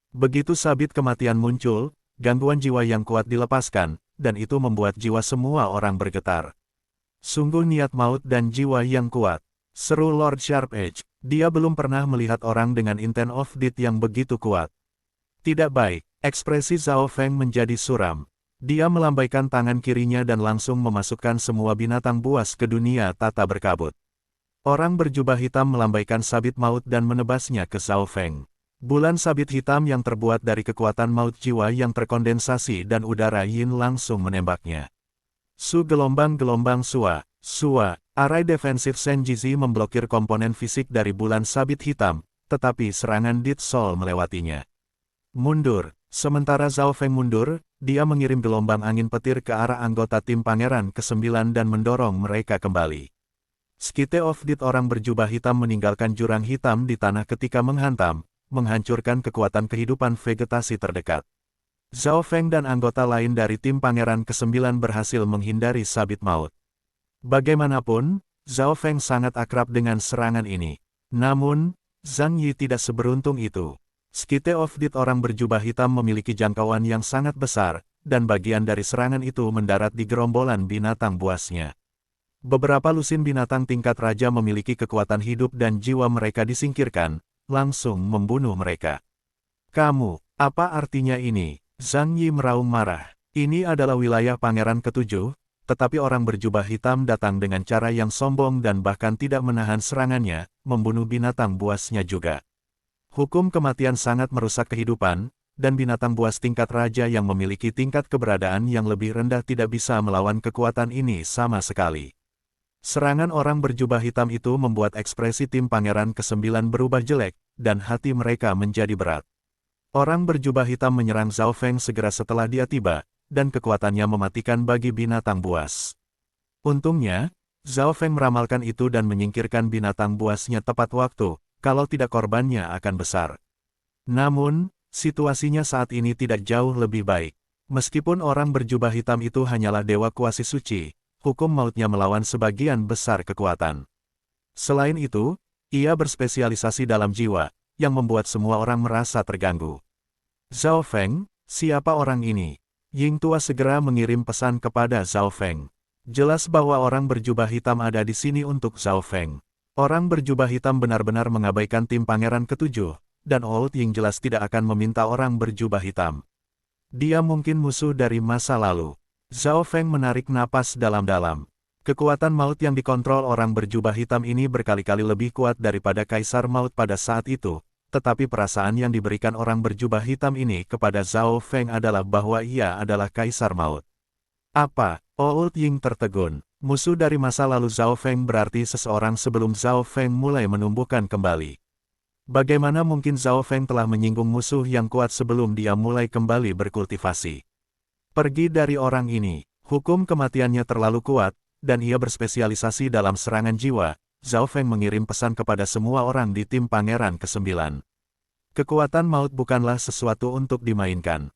Begitu sabit kematian muncul, gangguan jiwa yang kuat dilepaskan, dan itu membuat jiwa semua orang bergetar. Sungguh niat maut dan jiwa yang kuat, seru Lord Sharp Edge. Dia belum pernah melihat orang dengan intent of death yang begitu kuat. Tidak baik, ekspresi Zhao Feng menjadi suram. Dia melambaikan tangan kirinya dan langsung memasukkan semua binatang buas ke dunia tata berkabut. Orang berjubah hitam melambaikan sabit maut dan menebasnya ke Zhao Feng. Bulan sabit hitam yang terbuat dari kekuatan maut jiwa yang terkondensasi dan udara yin langsung menembaknya. Su gelombang-gelombang sua, Arai defensif Senjizi memblokir komponen fisik dari bulan sabit hitam, tetapi serangan Dit Sol melewatinya. Mundur. Sementara Zhao Feng mundur, dia mengirim gelombang angin petir ke arah anggota tim Pangeran ke-9 dan mendorong mereka kembali. Skite of Dit orang berjubah hitam meninggalkan jurang hitam di tanah ketika menghantam, menghancurkan kekuatan kehidupan vegetasi terdekat. Zhao Feng dan anggota lain dari tim Pangeran ke-9 berhasil menghindari sabit maut. Bagaimanapun, Zhao Feng sangat akrab dengan serangan ini. Namun, Zhang Yi tidak seberuntung itu. Skite of Dit orang berjubah hitam memiliki jangkauan yang sangat besar, dan bagian dari serangan itu mendarat di gerombolan binatang buasnya. Beberapa lusin binatang tingkat raja memiliki kekuatan hidup dan jiwa mereka disingkirkan, langsung membunuh mereka. Kamu, apa artinya ini? Zhang Yi meraung marah. Ini adalah wilayah Pangeran ke-7, tetapi orang berjubah hitam datang dengan cara yang sombong dan bahkan tidak menahan serangannya, membunuh binatang buasnya juga. Hukum kematian sangat merusak kehidupan, dan binatang buas tingkat raja yang memiliki tingkat keberadaan yang lebih rendah tidak bisa melawan kekuatan ini sama sekali. Serangan orang berjubah hitam itu membuat ekspresi tim Pangeran ke-9 berubah jelek, dan hati mereka menjadi berat. Orang berjubah hitam menyerang Zhao Feng segera setelah dia tiba, dan kekuatannya mematikan bagi binatang buas. Untungnya, Zhao Feng meramalkan itu dan menyingkirkan binatang buasnya tepat waktu, kalau tidak korbannya akan besar. Namun, situasinya saat ini tidak jauh lebih baik. Meskipun orang berjubah hitam itu hanyalah dewa kuasi suci, hukum mautnya melawan sebagian besar kekuatan. Selain itu, ia berspesialisasi dalam jiwa, yang membuat semua orang merasa terganggu. Zhao Feng, siapa orang ini? Ying Tua segera mengirim pesan kepada Zhao Feng. Jelas bahwa orang berjubah hitam ada di sini untuk Zhao Feng. Orang berjubah hitam benar-benar mengabaikan tim Pangeran ke-7, dan Old Ying jelas tidak akan meminta orang berjubah hitam. Dia mungkin musuh dari masa lalu. Zhao Feng menarik napas dalam-dalam. Kekuatan maut yang dikontrol orang berjubah hitam ini berkali-kali lebih kuat daripada Kaisar Maut pada saat itu, tetapi perasaan yang diberikan orang berjubah hitam ini kepada Zhao Feng adalah bahwa ia adalah Kaisar Maut. Apa? Old Ying tertegun. Musuh dari masa lalu Zhao Feng berarti seseorang sebelum Zhao Feng mulai menumbuhkan kembali. Bagaimana mungkin Zhao Feng telah menyinggung musuh yang kuat sebelum dia mulai kembali berkultivasi? Pergi dari orang ini. Hukum kematiannya terlalu kuat, dan ia berspesialisasi dalam serangan jiwa. Zhao Feng mengirim pesan kepada semua orang di tim Pangeran ke-9. Kekuatan maut bukanlah sesuatu untuk dimainkan.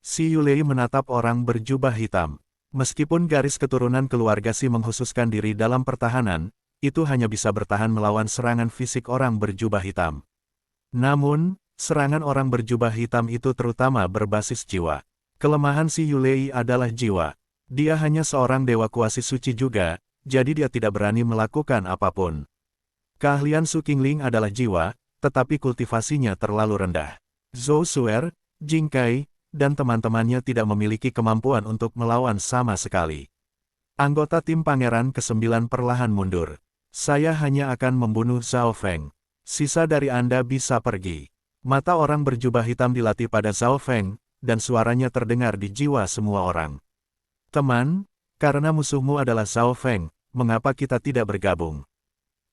Si Yulei menatap orang berjubah hitam. Meskipun garis keturunan keluarga Si menghususkan diri dalam pertahanan, itu hanya bisa bertahan melawan serangan fisik orang berjubah hitam. Namun, serangan orang berjubah hitam itu terutama berbasis jiwa. Kelemahan Si Yulei adalah jiwa. Dia hanya seorang dewa kuasi suci juga, jadi dia tidak berani melakukan apapun. Keahlian Su Qingling adalah jiwa, tetapi kultivasinya terlalu rendah. Zhou Suer, Jing Kai, dan teman-temannya tidak memiliki kemampuan untuk melawan sama sekali. Anggota tim Pangeran ke-9 perlahan mundur. Saya hanya akan membunuh Zhao Feng. Sisa dari Anda bisa pergi. Mata orang berjubah hitam dilatih pada Zhao Feng, dan suaranya terdengar di jiwa semua orang. Teman, karena musuhmu adalah Zhao Feng, mengapa kita tidak bergabung?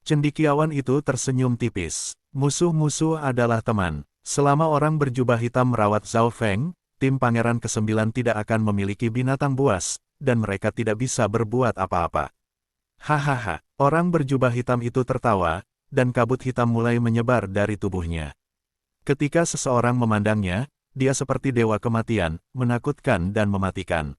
Cendekiawan itu tersenyum tipis. Musuh-musuh adalah teman. Selama orang berjubah hitam merawat Zhao Feng, tim Pangeran ke-9 tidak akan memiliki binatang buas, dan mereka tidak bisa berbuat apa-apa. Hahaha, orang berjubah hitam itu tertawa, dan kabut hitam mulai menyebar dari tubuhnya. Ketika seseorang memandangnya, dia seperti dewa kematian, menakutkan dan mematikan.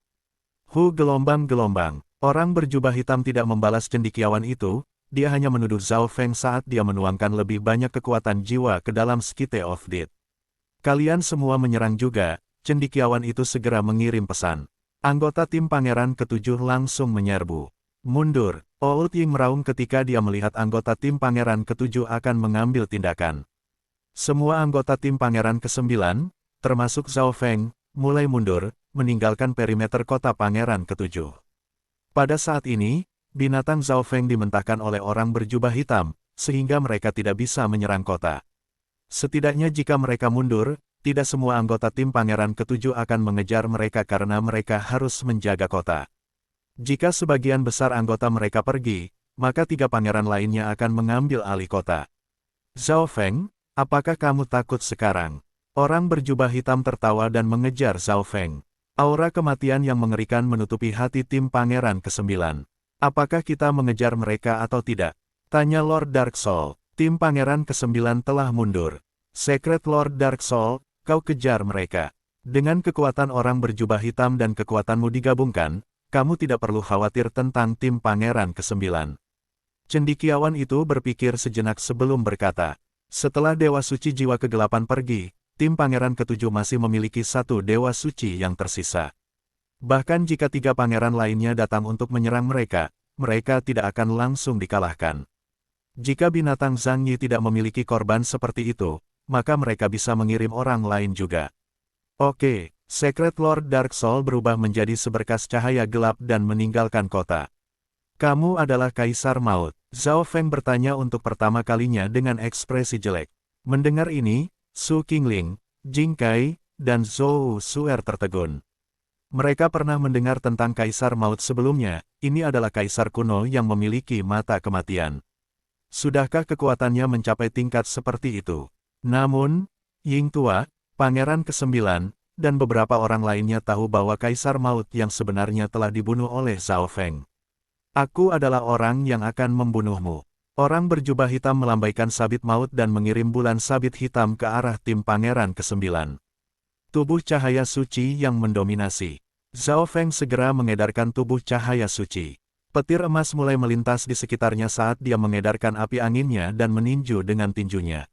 Gelombang-gelombang. Orang berjubah hitam tidak membalas cendekiawan itu, dia hanya menuduh Zhao Feng saat dia menuangkan lebih banyak kekuatan jiwa ke dalam Skite of Dit. Kalian semua menyerang juga. Cendekiawan itu segera mengirim pesan. Anggota tim Pangeran ke-7 langsung menyerbu. Mundur. Old Ying meraung ketika dia melihat anggota tim Pangeran ke-7 akan mengambil tindakan. Semua anggota tim Pangeran ke-9, termasuk Zhao Feng, mulai mundur, meninggalkan perimeter kota Pangeran ke-7. Pada saat ini, binatang Zhao Feng dimentahkan oleh orang berjubah hitam, sehingga mereka tidak bisa menyerang kota. Setidaknya jika mereka mundur, tidak semua anggota tim Pangeran ke-7 akan mengejar mereka karena mereka harus menjaga kota. Jika sebagian besar anggota mereka pergi, maka 3 pangeran lainnya akan mengambil alih kota. Zhao Feng, apakah kamu takut sekarang? Orang berjubah hitam tertawa dan mengejar Zhao Feng. Aura kematian yang mengerikan menutupi hati tim Pangeran ke-9. Apakah kita mengejar mereka atau tidak? Tanya Lord Dark Soul. Tim Pangeran ke-9 telah mundur. Secret Lord Dark Soul, kau kejar mereka. Dengan kekuatan orang berjubah hitam dan kekuatanmu digabungkan, kamu tidak perlu khawatir tentang tim Pangeran ke-9. Cendekiawan itu berpikir sejenak sebelum berkata, setelah Dewa Suci Jiwa Kegelapan pergi, tim Pangeran ke-7 masih memiliki 1 Dewa Suci yang tersisa. Bahkan jika 3 pangeran lainnya datang untuk menyerang mereka, mereka tidak akan langsung dikalahkan. Jika binatang Zhang Yi tidak memiliki korban seperti itu, maka mereka bisa mengirim orang lain juga. Oke, Secret Lord Dark Soul berubah menjadi seberkas cahaya gelap dan meninggalkan kota. Kamu adalah Kaisar Maut. Zhao Feng bertanya untuk pertama kalinya dengan ekspresi jelek. Mendengar ini, Su Qingling, Jing Kai, dan Zhou Suer tertegun. Mereka pernah mendengar tentang Kaisar Maut sebelumnya, ini adalah kaisar kuno yang memiliki mata kematian. Sudahkah kekuatannya mencapai tingkat seperti itu? Namun, Ying Tua, Pangeran ke-9, dan beberapa orang lainnya tahu bahwa Kaisar Maut yang sebenarnya telah dibunuh oleh Zhao Feng. Aku adalah orang yang akan membunuhmu. Orang berjubah hitam melambaikan sabit maut dan mengirim bulan sabit hitam ke arah tim Pangeran ke-9. Tubuh cahaya suci yang mendominasi. Zhao Feng segera mengedarkan tubuh cahaya suci. Petir emas mulai melintas di sekitarnya saat dia mengedarkan api anginnya dan meninju dengan tinjunya.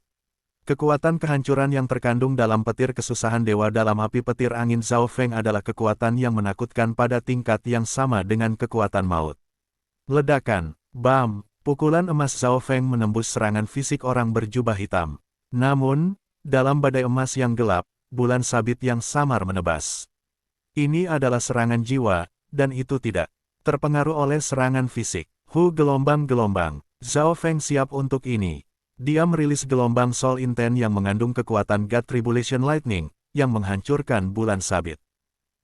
Kekuatan kehancuran yang terkandung dalam petir kesusahan dewa dalam api petir angin Zhao Feng adalah kekuatan yang menakutkan pada tingkat yang sama dengan kekuatan maut. Ledakan, bam! Pukulan emas Zhao Feng menembus serangan fisik orang berjubah hitam. Namun, dalam badai emas yang gelap, bulan sabit yang samar menebas. Ini adalah serangan jiwa, dan itu tidak terpengaruh oleh serangan fisik. Gelombang-gelombang. Zhao Feng siap untuk ini. Dia merilis gelombang Soul Intent yang mengandung kekuatan God Tribulation Lightning, yang menghancurkan bulan sabit.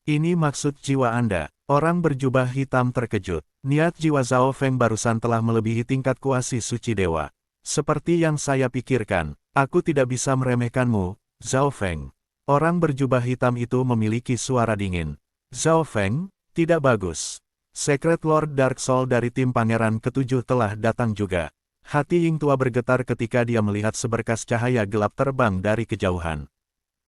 Ini maksud jiwa Anda. Orang berjubah hitam terkejut. Niat jiwa Zhao Feng barusan telah melebihi tingkat kuasi suci dewa. Seperti yang saya pikirkan, aku tidak bisa meremehkanmu, Zhao Feng. Orang berjubah hitam itu memiliki suara dingin. Zhao Feng, tidak bagus. Secret Lord Dark Soul dari tim Pangeran ke-7 telah datang juga. Hati Ying Tua bergetar ketika dia melihat seberkas cahaya gelap terbang dari kejauhan.